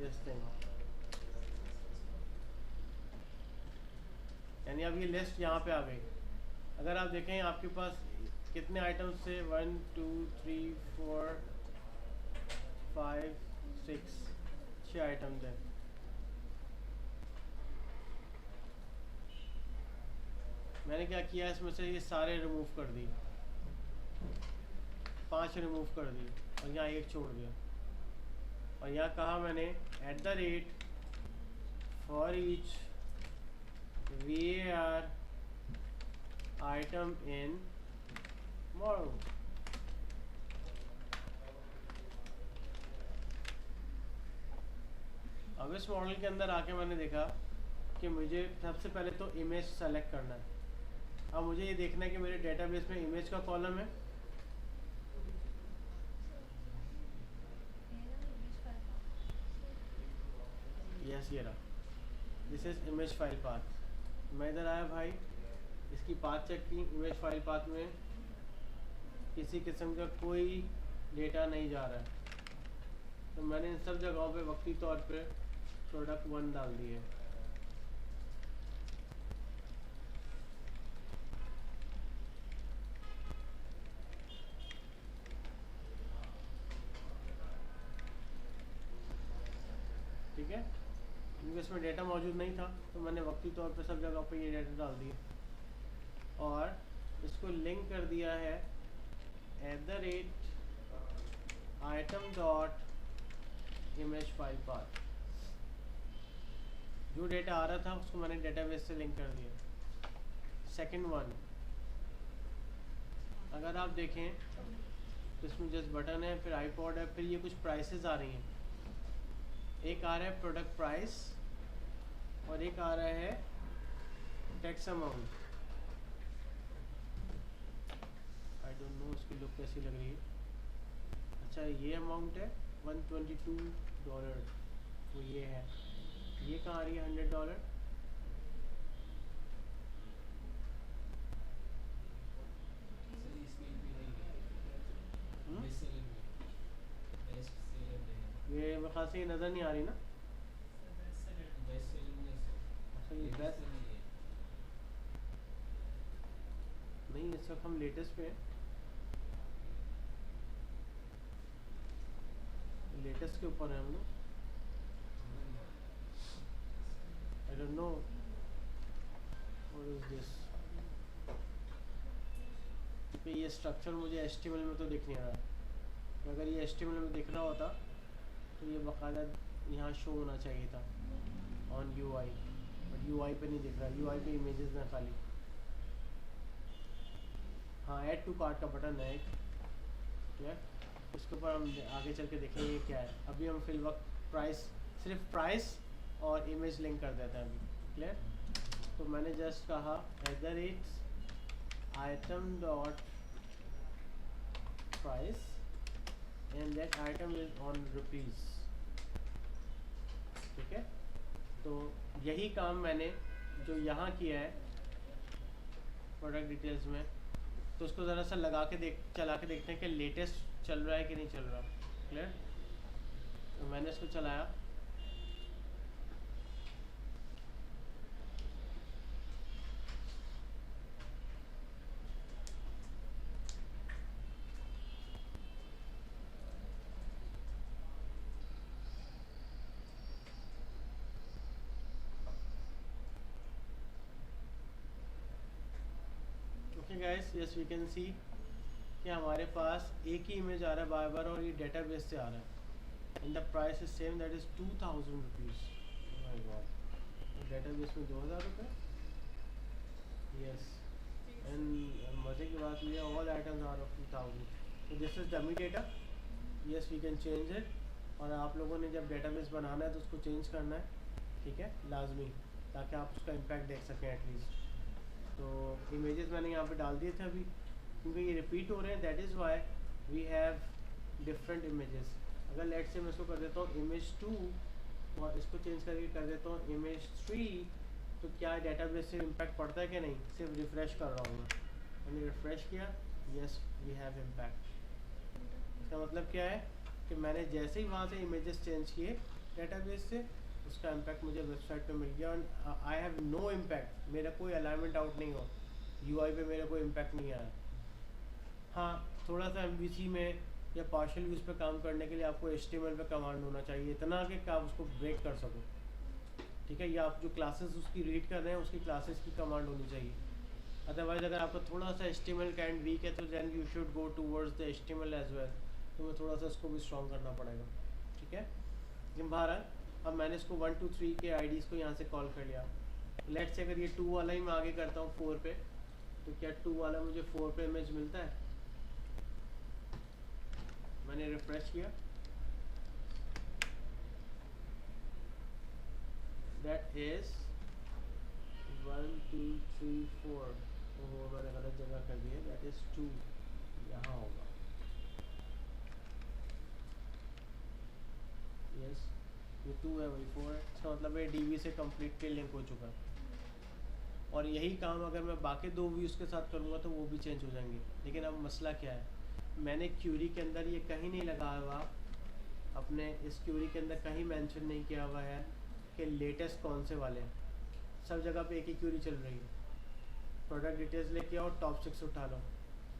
this thing, यानी अब ये लिस्ट यहाँ पे आ गई। अगर आप देखें आपके पास कितने आइटम्स थे, 1 2 3 4 5 6, 6 आइटम्स हैं। मैंने क्या किया, इसमें से ये सारे रिमूव कर दिए, 5 रिमूव कर दिए और यहाँ 1 छोड़ दिया। और यहाँ कहा मैंने @ for each VAR item in model. अब इस मॉडल के अंदर आके मैंने देखा कि मुझे सबसे पहले तो इमेज सेलेक्ट करना है। अब मुझे ये देखना है कि मेरे डेटाबेस में इमेज का कॉलम है, यस ये रहा, this is image file path. मैं इधर आया भाई, इसकी पाथ चेक की, इमेज फाइल पाथ में किसी किस्म का कोई डेटा नहीं जा रहा है, तो मैंने इन सब जगहों पे वक्ती तौर पे प्रोडक्ट 1 डाल दिए। ठीक है, क्योंकि इसमें डेटा मौजूद नहीं था तो मैंने वक्ती तौर पे सब जगह पे ये डेटा डाल दिए और इसको लिंक कर दिया है @item.image फाइल पाथ। जो डेटा आ रहा था उसको मैंने डेटाबेस से लिंक कर दिया। सेकंड वन, अगर आप देखें तो इसमें जस्ट बटन है, फिर iPod है, फिर ये कुछ प्राइसेस आ रही हैं। एक आ रहा है प्रोडक्ट प्राइस और एक आ रहा है tax amount. I don't know उसकी लुक कैसी लग रही है। अच्छा ये अमाउंट है $122, वो ये है। ये कहाँ आ रही है $100? ये मेरे ख्याल से ये नज़र नहीं आ रही ना। अच्छा ये बेस्ट नहीं, इस वक्त हम लेटेस्ट पे हैं, लेटेस्ट के ऊपर है हम लोग। I don't know what is this. क्योंकि ये स्ट्रक्चर मुझे HTML में तो दिख नहीं रहा। अगर ये HTML में दिख रहा होता तो ये बाकायदा यहाँ शो होना चाहिए था ऑन UI, बट UI पे नहीं दिख रहा। UI पे इमेजेस में खाली, हाँ ऐड टू कार्ट का बटन है एक, क्लियर। उसके ऊपर हम आगे चल के देखेंगे क्या है। अभी हम फिल वक्त प्राइस, सिर्फ प्राइस और इमेज लिंक कर देते हैं अभी, क्लियर। तो मैंने जस्ट कहा @item.price and that item is on rupees, ठीक है। तो यही काम मैंने जो यहाँ किया है प्रोडक्ट डिटेल्स में, तो उसको ज़रा सा लगा के चला के देखते हैं कि लेटेस्ट चल रहा है कि नहीं चल रहा, क्लियर। तो मैंने इसको चलाया, okay guys, yes we can see कि हमारे पास एक ही इमेज आ रहा है बार बार और ये डेटाबेस से आ रहा है। And the price is same, that is 2000 rupees. My God, database में 2000 रुपये, यस। एंड मज़े की बात ये है ऑल आइटम्स आर ऑफ 2000। तो this is dummy data, yes we can change it. और आप लोगों ने जब डेटाबेस बनाना है तो उसको चेंज करना है, ठीक है, लाजमी, ताकि आप उसका इम्पैक्ट देख सकें एटलीस्ट। तो इमेजेस मैंने यहाँ पे डाल दिए थे अभी, क्योंकि ये रिपीट हो रहे हैं, that is why we have different images. अगर लेट से मैं इसको कर देता हूँ इमेज 2 और इसको चेंज करके कर देता हूँ इमेज 3, तो क्या डेटाबेस से इम्पैक्ट पड़ता है कि नहीं। सिर्फ रिफ़्रेश कर रहा हूँ मैंने रिफ़्रेश किया, यस वी हैव इम्पैक्ट। इसका मतलब क्या है कि मैंने जैसे ही वहाँ से इमेजेस चेंज किए डेटाबेस से, उसका इम्पैक्ट मुझे वेबसाइट पे मिल गया। आई हैव नो इम्पैक्ट, मेरा कोई अलाइनमेंट आउट नहीं हो, UI पे मेरा कोई इम्पैक्ट नहीं आया। हाँ, थोड़ा सा MVC में या पार्शियल यूज़ पे काम करने के लिए आपको HTML पे कमांड होना चाहिए, इतना कि आप उसको ब्रेक कर सको, ठीक है। या आप जो क्लासेस उसकी रीड कर रहे हैं उसकी क्लासेस की कमांड होनी चाहिए। अदरवाइज अगर आपका थोड़ा सा HTML काइंड वीक है तो then you should go towards the HTML as well, तो मैं थोड़ा सा इसको भी स्ट्रॉन्ग करना पड़ेगा, ठीक है। लेकिन बहरहाल अब मैंने इसको 1 2 3 के आईडीज़ को यहाँ से कॉल कर लिया। लेट्स से अगर ये 2 वाला ही मैं आगे करता हूँ 4 पे, तो क्या 2 वाला मुझे 4 पे इमेज मिलता है? मैंने रिफ्रेश किया, दैट इज 1 2 3 4, वो मैंने गलत जगह कर दिया, दैट इज 2 यहाँ होगा, यस ये 2 है वही 4 है, इसका मतलब ये DB से कम्प्लीटली लिंक हो चुका है। और यही काम अगर मैं बाकी 2 व्यूज़ के साथ करूँगा तो वो भी चेंज हो जाएंगे। लेकिन अब मसला क्या है, मैंने क्यूरी के अंदर ये कहीं नहीं लगा हुआ, अपने इस क्यूरी के अंदर कहीं मेंशन नहीं किया हुआ है कि लेटेस्ट कौन से वाले हैं। सब जगह पे एक ही क्यूरी चल रही है, प्रोडक्ट डिटेल्स लेके आओ टॉप 6 उठा लो,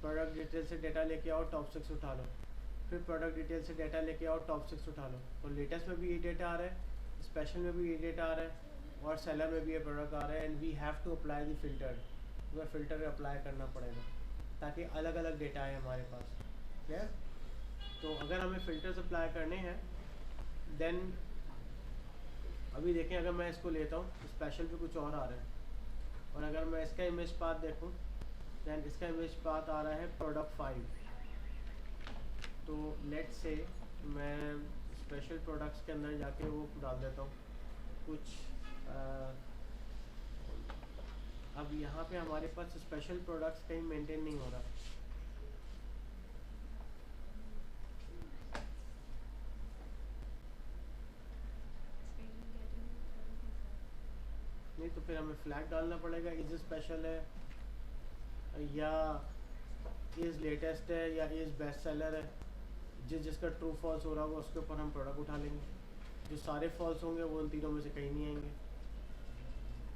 प्रोडक्ट डिटेल से डेटा लेके आओ टॉप 6 उठा लो, फिर प्रोडक्ट डिटेल से डेटा लेके आओ टॉप 6 उठा लो। तो लेटेस्ट में भी ये डेटा आ रहा है, स्पेशल में भी ये डेटा आ रहा है, और सेलर में भी ये प्रोडक्ट आ रहा है। And we have to apply the filter, वह फिल्टर अप्लाई करना पड़ेगा ताकि अलग अलग डेटा आए हमारे पास, क्लियर। तो अगर हमें फ़िल्टर्स अप्लाई करने हैं देन अभी देखें, अगर मैं इसको लेता हूँ स्पेशल पे कुछ और आ रहा है, और अगर मैं इसका इमेज पाथ देखूँ दैन इसका इमेज पाथ आ रहा है प्रोडक्ट 5। तो लेट्स से मैं स्पेशल प्रोडक्ट्स के अंदर जाके वो डाल देता हूँ कुछ अब यहाँ पे हमारे पास स्पेशल प्रोडक्ट्स कहीं मेंटेन नहीं हो रहा, नहीं तो फिर हमें फ्लैग डालना पड़ेगा, इज स्पेशल है या इज़ लेटेस्ट है या इज़ बेस्ट सेलर है। जिसका ट्रू फॉल्स हो रहा होगा उसके ऊपर हम प्रोडक्ट उठा लेंगे, जो सारे फॉल्स होंगे वो इन तीनों में से कहीं नहीं आएंगे।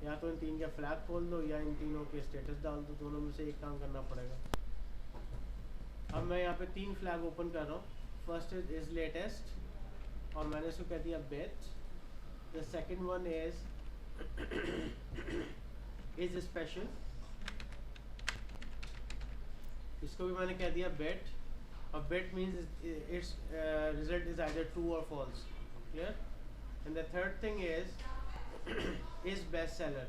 या तो इन तीन का फ्लैग खोल दो या इन तीनों के स्टेटस डाल दो, दोनों में से एक काम करना पड़ेगा। अब मैं यहाँ पे 3 फ्लैग ओपन कर रहा हूँ। फर्स्ट इज लेटेस्ट और मैंने इसको कह दिया bit. The second one is special, इसको भी मैंने कह दिया बेट, और bit means its result is either true or false, clear. And the third thing is best seller.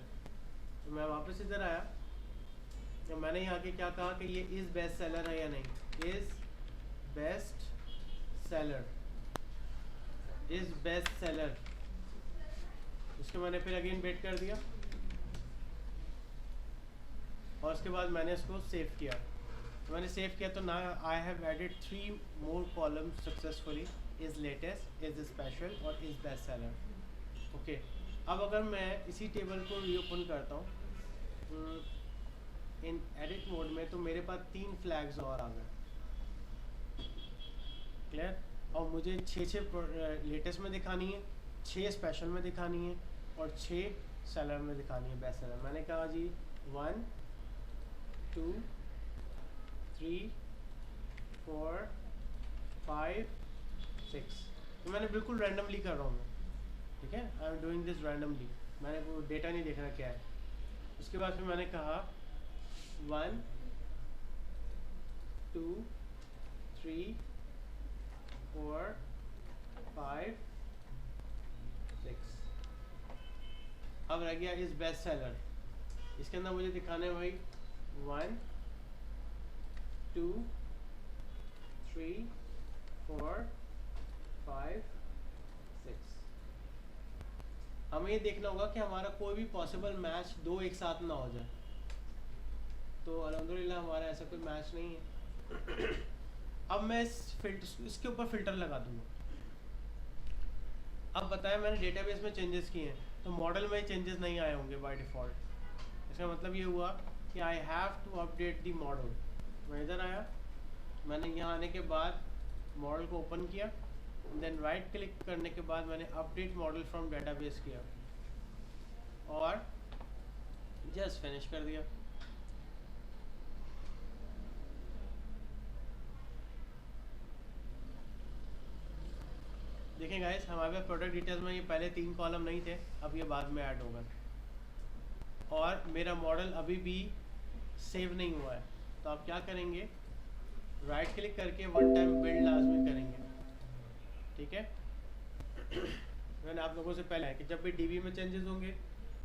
तो मैं वापस इधर आया तो मैंने यहाँ के क्या कहा कि ये इज़ बेस्ट सेलर है या नहीं, is best seller, is best seller. उसके मैंने फिर अगेन बेट कर दिया और उसके बाद मैंने इसको सेव किया। तो मैंने सेव किया तो ना I have added 3 more columns successfully, is latest, is special और इज़ बेस्ट सेलर। ओके, अब अगर मैं इसी टेबल को रीओपन करता हूँ इन एडिट मोड में तो मेरे पास 3 फ्लैग्स और आ गए, क्लियर। और मुझे 6 लेटेस्ट में दिखानी है, 6 स्पेशल में दिखानी है और 6 सेलर में दिखानी है, बेस्ट सेलर। मैंने कहा जी 1 2 3 4 5 6, तो मैंने बिल्कुल रैंडमली कर रहा हूँ मैं, ठीक है। I am doing this randomly, मैंने वो डेटा नहीं देखना क्या है। उसके बाद फिर मैंने कहा 1 2 3 4 5 6। अब रह गया इस बेस्ट सेलर, इसके अंदर मुझे दिखाने वही 1 2 3 4 5 6। हमें ये देखना होगा कि हमारा कोई भी पॉसिबल मैच 2 एक साथ ना हो जाए। तो अल्हम्दुलिल्लाह हमारा ऐसा कोई मैच नहीं है। अब मैं इसके ऊपर फिल्टर लगा दूंगा। अब बताया मैंने डेटाबेस में चेंजेस किए हैं तो मॉडल में चेंजेस नहीं आए होंगे बाय डिफ़ॉल्ट। इसका मतलब ये हुआ कि I have to update the model. मैं इधर आया, मैंने यहाँ आने के बाद मॉडल को ओपन किया, देन राइट क्लिक करने के बाद मैंने अपडेट मॉडल फ्रॉम डेटाबेस किया और जस्ट फिनिश कर दिया। देखें गाइस, हमारे पास प्रोडक्ट डिटेल्स में ये पहले 3 कॉलम नहीं थे, अब ये बाद में ऐड होगा। और मेरा मॉडल अभी भी सेव नहीं हुआ है, तो आप क्या करेंगे, राइट क्लिक करके वन टाइम बिल्ड लाजमी करेंगे। ठीक है, मैंने आप लोगों से पहले है कि जब भी डीबी में चेंजेस होंगे,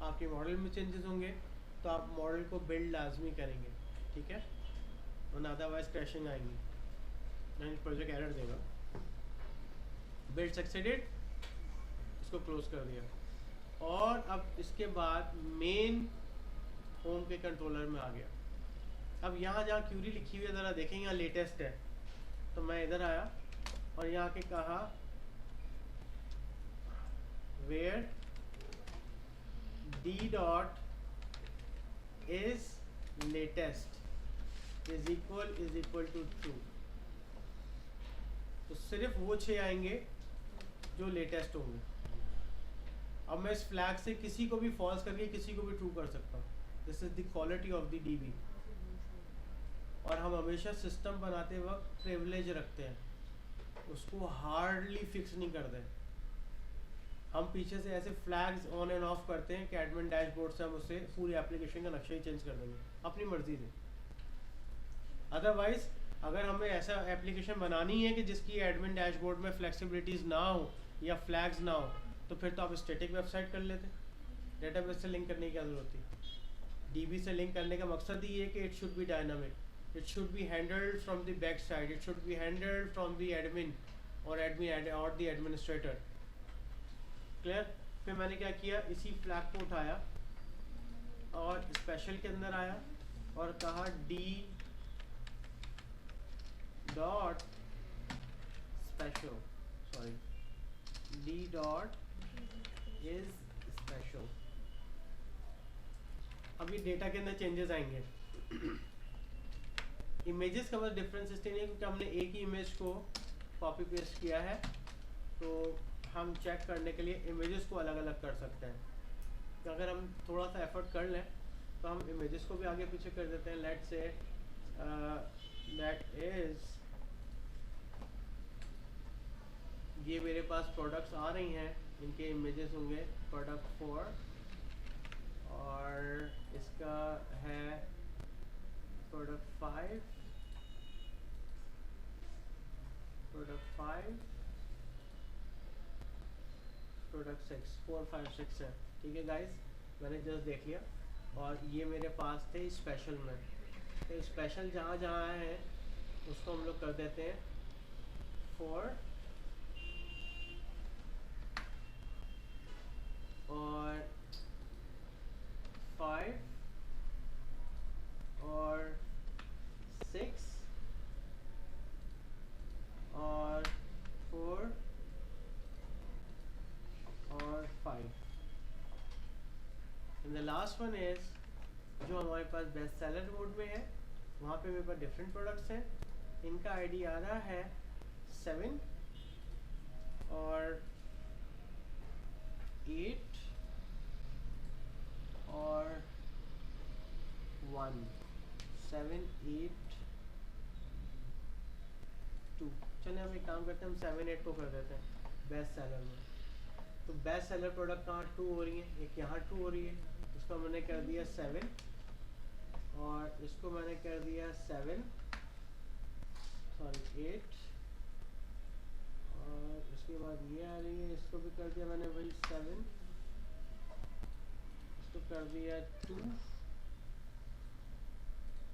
आपके मॉडल में चेंजेस होंगे, तो आप मॉडल को बिल्ड लाजमी करेंगे। ठीक है, वरना अदरवाइज क्रैशिंग आएंगी, नहीं प्रोजेक्ट एरर देगा। बिल्ड सक्सेडेड, इसको क्लोज कर दिया। और अब इसके बाद मेन होम के कंट्रोलर में आ गया। अब यहाँ जहाँ क्यूरी लिखी हुई है ज़रा देखें, यहाँ लेटेस्ट है, तो मैं इधर आया और यहाँ के कहा where D dot is latest is equal to true. तो सिर्फ वो 6 आएंगे जो लेटेस्ट होंगे। अब मैं इस फ्लैग से किसी को भी फॉल्स करके किसी को भी ट्रू कर सकता हूँ। This is the quality of the dB. और हम हमेशा सिस्टम बनाते वक्त प्रिविलेज रखते हैं, उसको हार्डली फिक्स नहीं करते। हम पीछे से ऐसे फ्लैग्स ऑन एंड ऑफ करते हैं कि एडमिन डैशबोर्ड से हम उससे पूरी एप्लीकेशन का नक्शा ही चेंज कर देंगे अपनी मर्जी से। अदरवाइज अगर हमें ऐसा एप्लीकेशन बनानी है कि जिसकी एडमिन डैशबोर्ड में फ्लेक्सिबिलिटीज़ ना हो या फ्लैग्स ना हो, तो फिर तो आप स्टैटिक वेबसाइट कर लेते, डेटाबेस से लिंक करने की क्या जरूरत थी। डीबी से लिंक करने का मकसद ही है कि it should be dynamic, it should be handled from the back side, it should be handled from the admin और द एडमिनिस्ट्रेटर। क्लियर। फिर मैंने क्या किया, इसी फ्लैग को उठाया और स्पेशल के अंदर आया और कहा D dot special, sorry D dot is special. अभी डेटा के अंदर चेंजेस आएंगे। इमेजेस का बस डिफरेंस इसलिए नहीं क्योंकि हमने एक ही इमेज को कॉपी पेस्ट किया है, तो हम चेक करने के लिए इमेजेस को अलग अलग कर सकते हैं। तो अगर हम थोड़ा सा एफर्ट कर लें तो हम इमेजेस को भी आगे पीछे कर देते हैं। लेट्स से दैट इज, ये मेरे पास प्रोडक्ट्स आ रही हैं, इनके इमेजेस होंगे प्रोडक्ट 4 और इसका है प्रोडक्ट 5, प्रोडक्ट 6, 4, 5, 6 है। ठीक है गाइस, मैंने जस्ट देख लिया। और ये मेरे पास थे स्पेशल में, तो स्पेशल जहाँ जहाँ है उसको हम लोग कर देते हैं 4 और 5 और 6 और 4 और 5। And the last one is जो हमारे पास बेस्ट सेलर मोड में है, वहाँ पे मेरे पास डिफरेंट प्रोडक्ट्स हैं। इनका आईडी आ रहा है 7 और 8 और 1, 7, 8, 2। चलिए हम एक काम करते हैं, हम 7, 8 को कर देते हैं बेस्ट सेलर में। तो बेस्ट सेलर प्रोडक्ट कहाँ 2 हो रही है, एक यहाँ 2 हो रही है, इसको मैंने कर दिया 7 और इसको मैंने कर दिया 7, सॉरी 8 और इसके बाद ये आ रही है, इसको भी कर दिया मैंने वही 7, इसको कर दिया 2,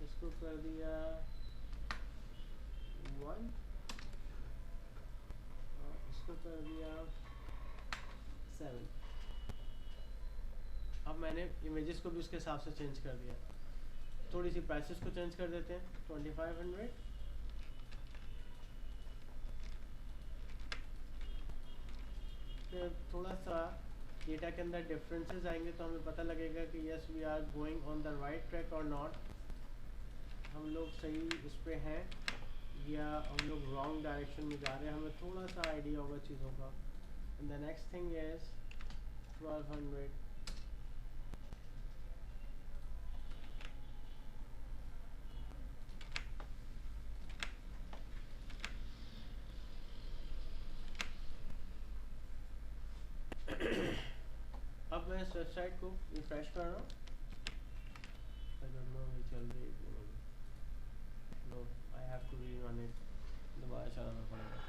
इसको कर दिया 1 और इसको कर दिया 7। अब मैंने इमेजेस को भी उसके हिसाब से चेंज कर दिया। थोड़ी सी प्राइसेस को चेंज कर देते हैं, 2500। फिर थोड़ा सा डेटा के अंदर डिफरेंसेस आएंगे तो हमें पता लगेगा कि yes we are going on the right track और नॉट, हम लोग सही उस पर हैं या हम लोग रॉन्ग डायरेक्शन में जा रहे हैं। हमें थोड़ा सा आइडिया होगा चीज़ों का। And the next thing is 1200। अब मैं इस वेबसाइट को रिफ्रेश कर रहा हूँ, आई डोंट नो ये चल रही है। भी मैंने दोबारा चलाना पड़ेगा।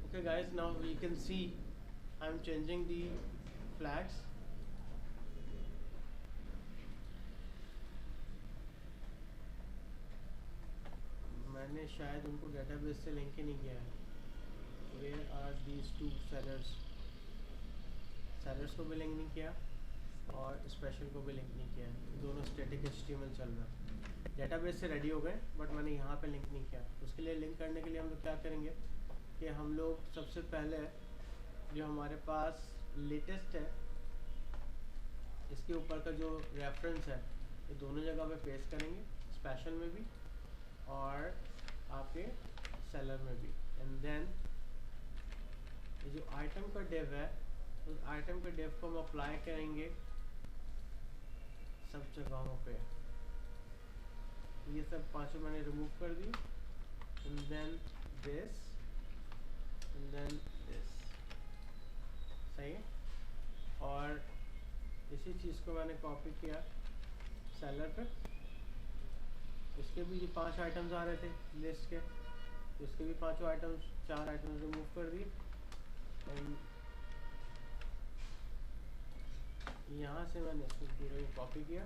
Okay guys, now you can see I'm changing the flags. मैंने शायद उनको डेटाबेस से लिंक ही नहीं किया है। Where are these two sellers? Sellers को भी लिंक नहीं किया और स्पेशल को भी लिंक नहीं किया, दोनों स्टैटिक HTML चल रहा है। डेटाबेस से रेडी हो गए बट मैंने यहाँ पे लिंक नहीं किया। उसके लिए लिंक करने के लिए हम लोग क्या करेंगे कि हम लोग सबसे पहले जो हमारे पास लेटेस्ट है इसके ऊपर का जो रेफरेंस है ये दोनों जगह पे पेस्ट करेंगे, स्पेशल में भी और आपके सेलर में भी। एंड देन ये जो आइटम का डिव है उस आइटम के डिव को हम अप्लाई करेंगे सब जगहों पे। ये सब पांचों मैंने रिमूव कर दी। And then this and then this, सही है। और इसी चीज़ को मैंने कॉपी किया सेलर पे। इसके भी जो 5 आइटम्स आ रहे थे लिस्ट के, उसके भी 5 आइटम्स 4 आइटम्स रिमूव कर दिए। एंड यहाँ से मैंने इसको पूरे को कॉपी किया,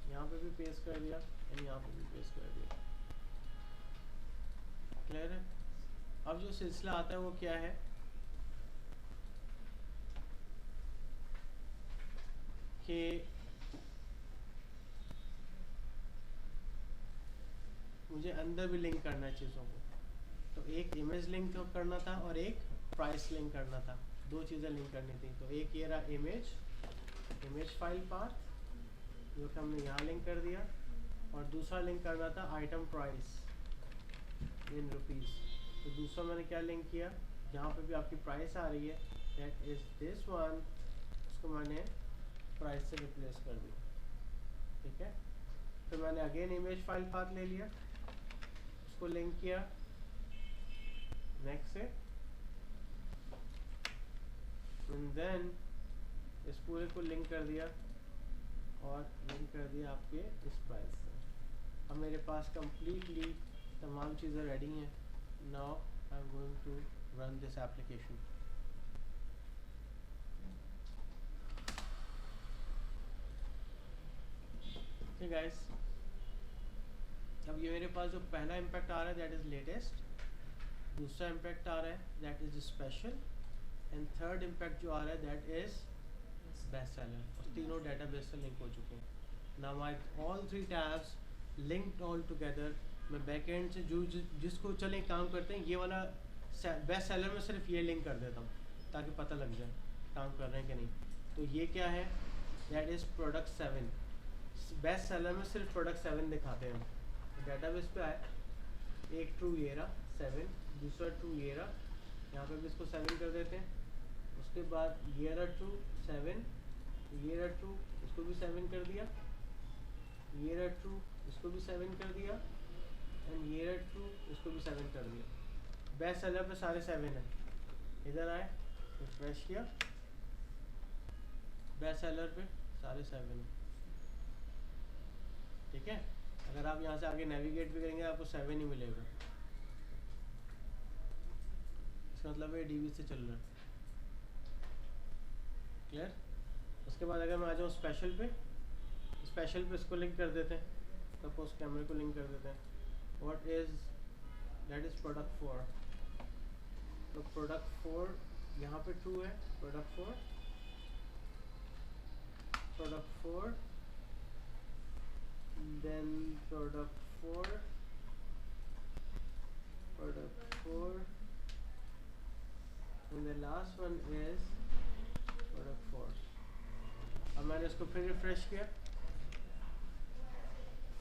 यहाँ पे भी पेस्ट कर दिया एंड यहाँ पे भी पेस्ट कर दिया। क्लियर है। अब जो सिलसिला आता है वो क्या है कि मुझे अंदर भी लिंक करना है चीज़ों को। तो एक इमेज लिंक करना था और एक प्राइस लिंक करना था, 2 चीज़ें लिंक करनी थी। तो एक ये रहा इमेज फाइल पाथ जो कि हमने यहाँ लिंक कर दिया, और दूसरा लिंक करना था आइटम प्राइस इन रुपीज़। तो दूसरा मैंने क्या लिंक किया, जहाँ पे भी आपकी प्राइस आ रही है दैट इज़ दिस वन, उसको मैंने प्राइस से रिप्लेस कर दिया। ठीक है। फिर मैंने अगेन इमेज फाइल पाथ ले लिया, उसको लिंक किया नेक्स्ट से, एंड देन इस पूरे को लिंक कर दिया और लिंक कर दिया आपके इस प्राइस से। अब मेरे पास कंप्लीटली तमाम चीज़ें रेडी हैं। Now I am going to run this application. Okay guys, अब ये मेरे पास जो पहला इम्पैक्ट आ रहा है दैट इज़ लेटेस्ट, दूसरा इम्पैक्ट आ रहा है that is special, and third impact जो आ रहा है दैट इज़ बेस्ट सेलर। और तीनों डेटाबेस से लिंक हो चुके हैं। Now my all 3 tabs linked all together. मैं बैकएंड से जो जिसको चले काम करते हैं ये वाला बेस्ट सेलर में सिर्फ ये लिंक कर देता हूँ ताकि पता लग जाए काम कर रहे हैं कि नहीं। तो ये क्या है, that is product 7। Best seller में सिर्फ प्रोडक्ट 7 दिखाते हैं हम। डेटाबेस पे आए, एक ट्रू ये रहा 7, दूसरा ट्रू ये रहा, यहाँ पे भी इसको 7 कर देते हैं। उसके बाद ये रहा ट्रू 7, ये रहा ट्रू, इसको भी 7 कर दिया, ये रहा ट्रू, इसको भी 7 कर दिया, एंड ये रहा ट्रू, इसको भी 7 कर दिया। बेस्ट सेलर पे सारे 7 हैं। इधर आए, रिफ्रेश किया, बेस्ट सेलर पे सारे 7 हैं। ठीक है। अगर आप यहाँ से आगे नेविगेट भी करेंगे आपको 7 ही मिलेगा। इसका मतलब ये डीबी से चल रहा है। क्लियर। उसके बाद अगर मैं आ जाऊँ स्पेशल पे इसको लिंक कर देते हैं। सपोज कैमरे को लिंक कर देते हैं। What is that is product 4। तो प्रोडक्ट 4 यहाँ पे ट्रू है, product 4 then product 4 and the last one is product 4। अब मैंने इसको फिर रिफ्रेश किया,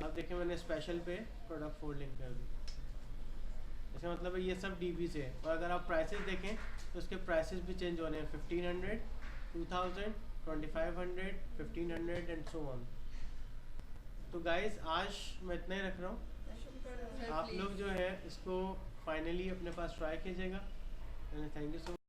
अब देखिए मैंने स्पेशल पे प्रोडक्ट 4 लिंक कर दी। इसका मतलब है ये सब डीबी से है। और अगर आप प्राइसेस देखें तो उसके प्राइसेस भी चेंज हो रहे हैं, 1500, 2000, 2500, 1500 एंड सो ऑन। तो गाइस आज मैं इतना ही रख रहा हूँ। आप लोग जो है इसको फाइनली अपने पास ट्राई कीजिएगा। Thank you so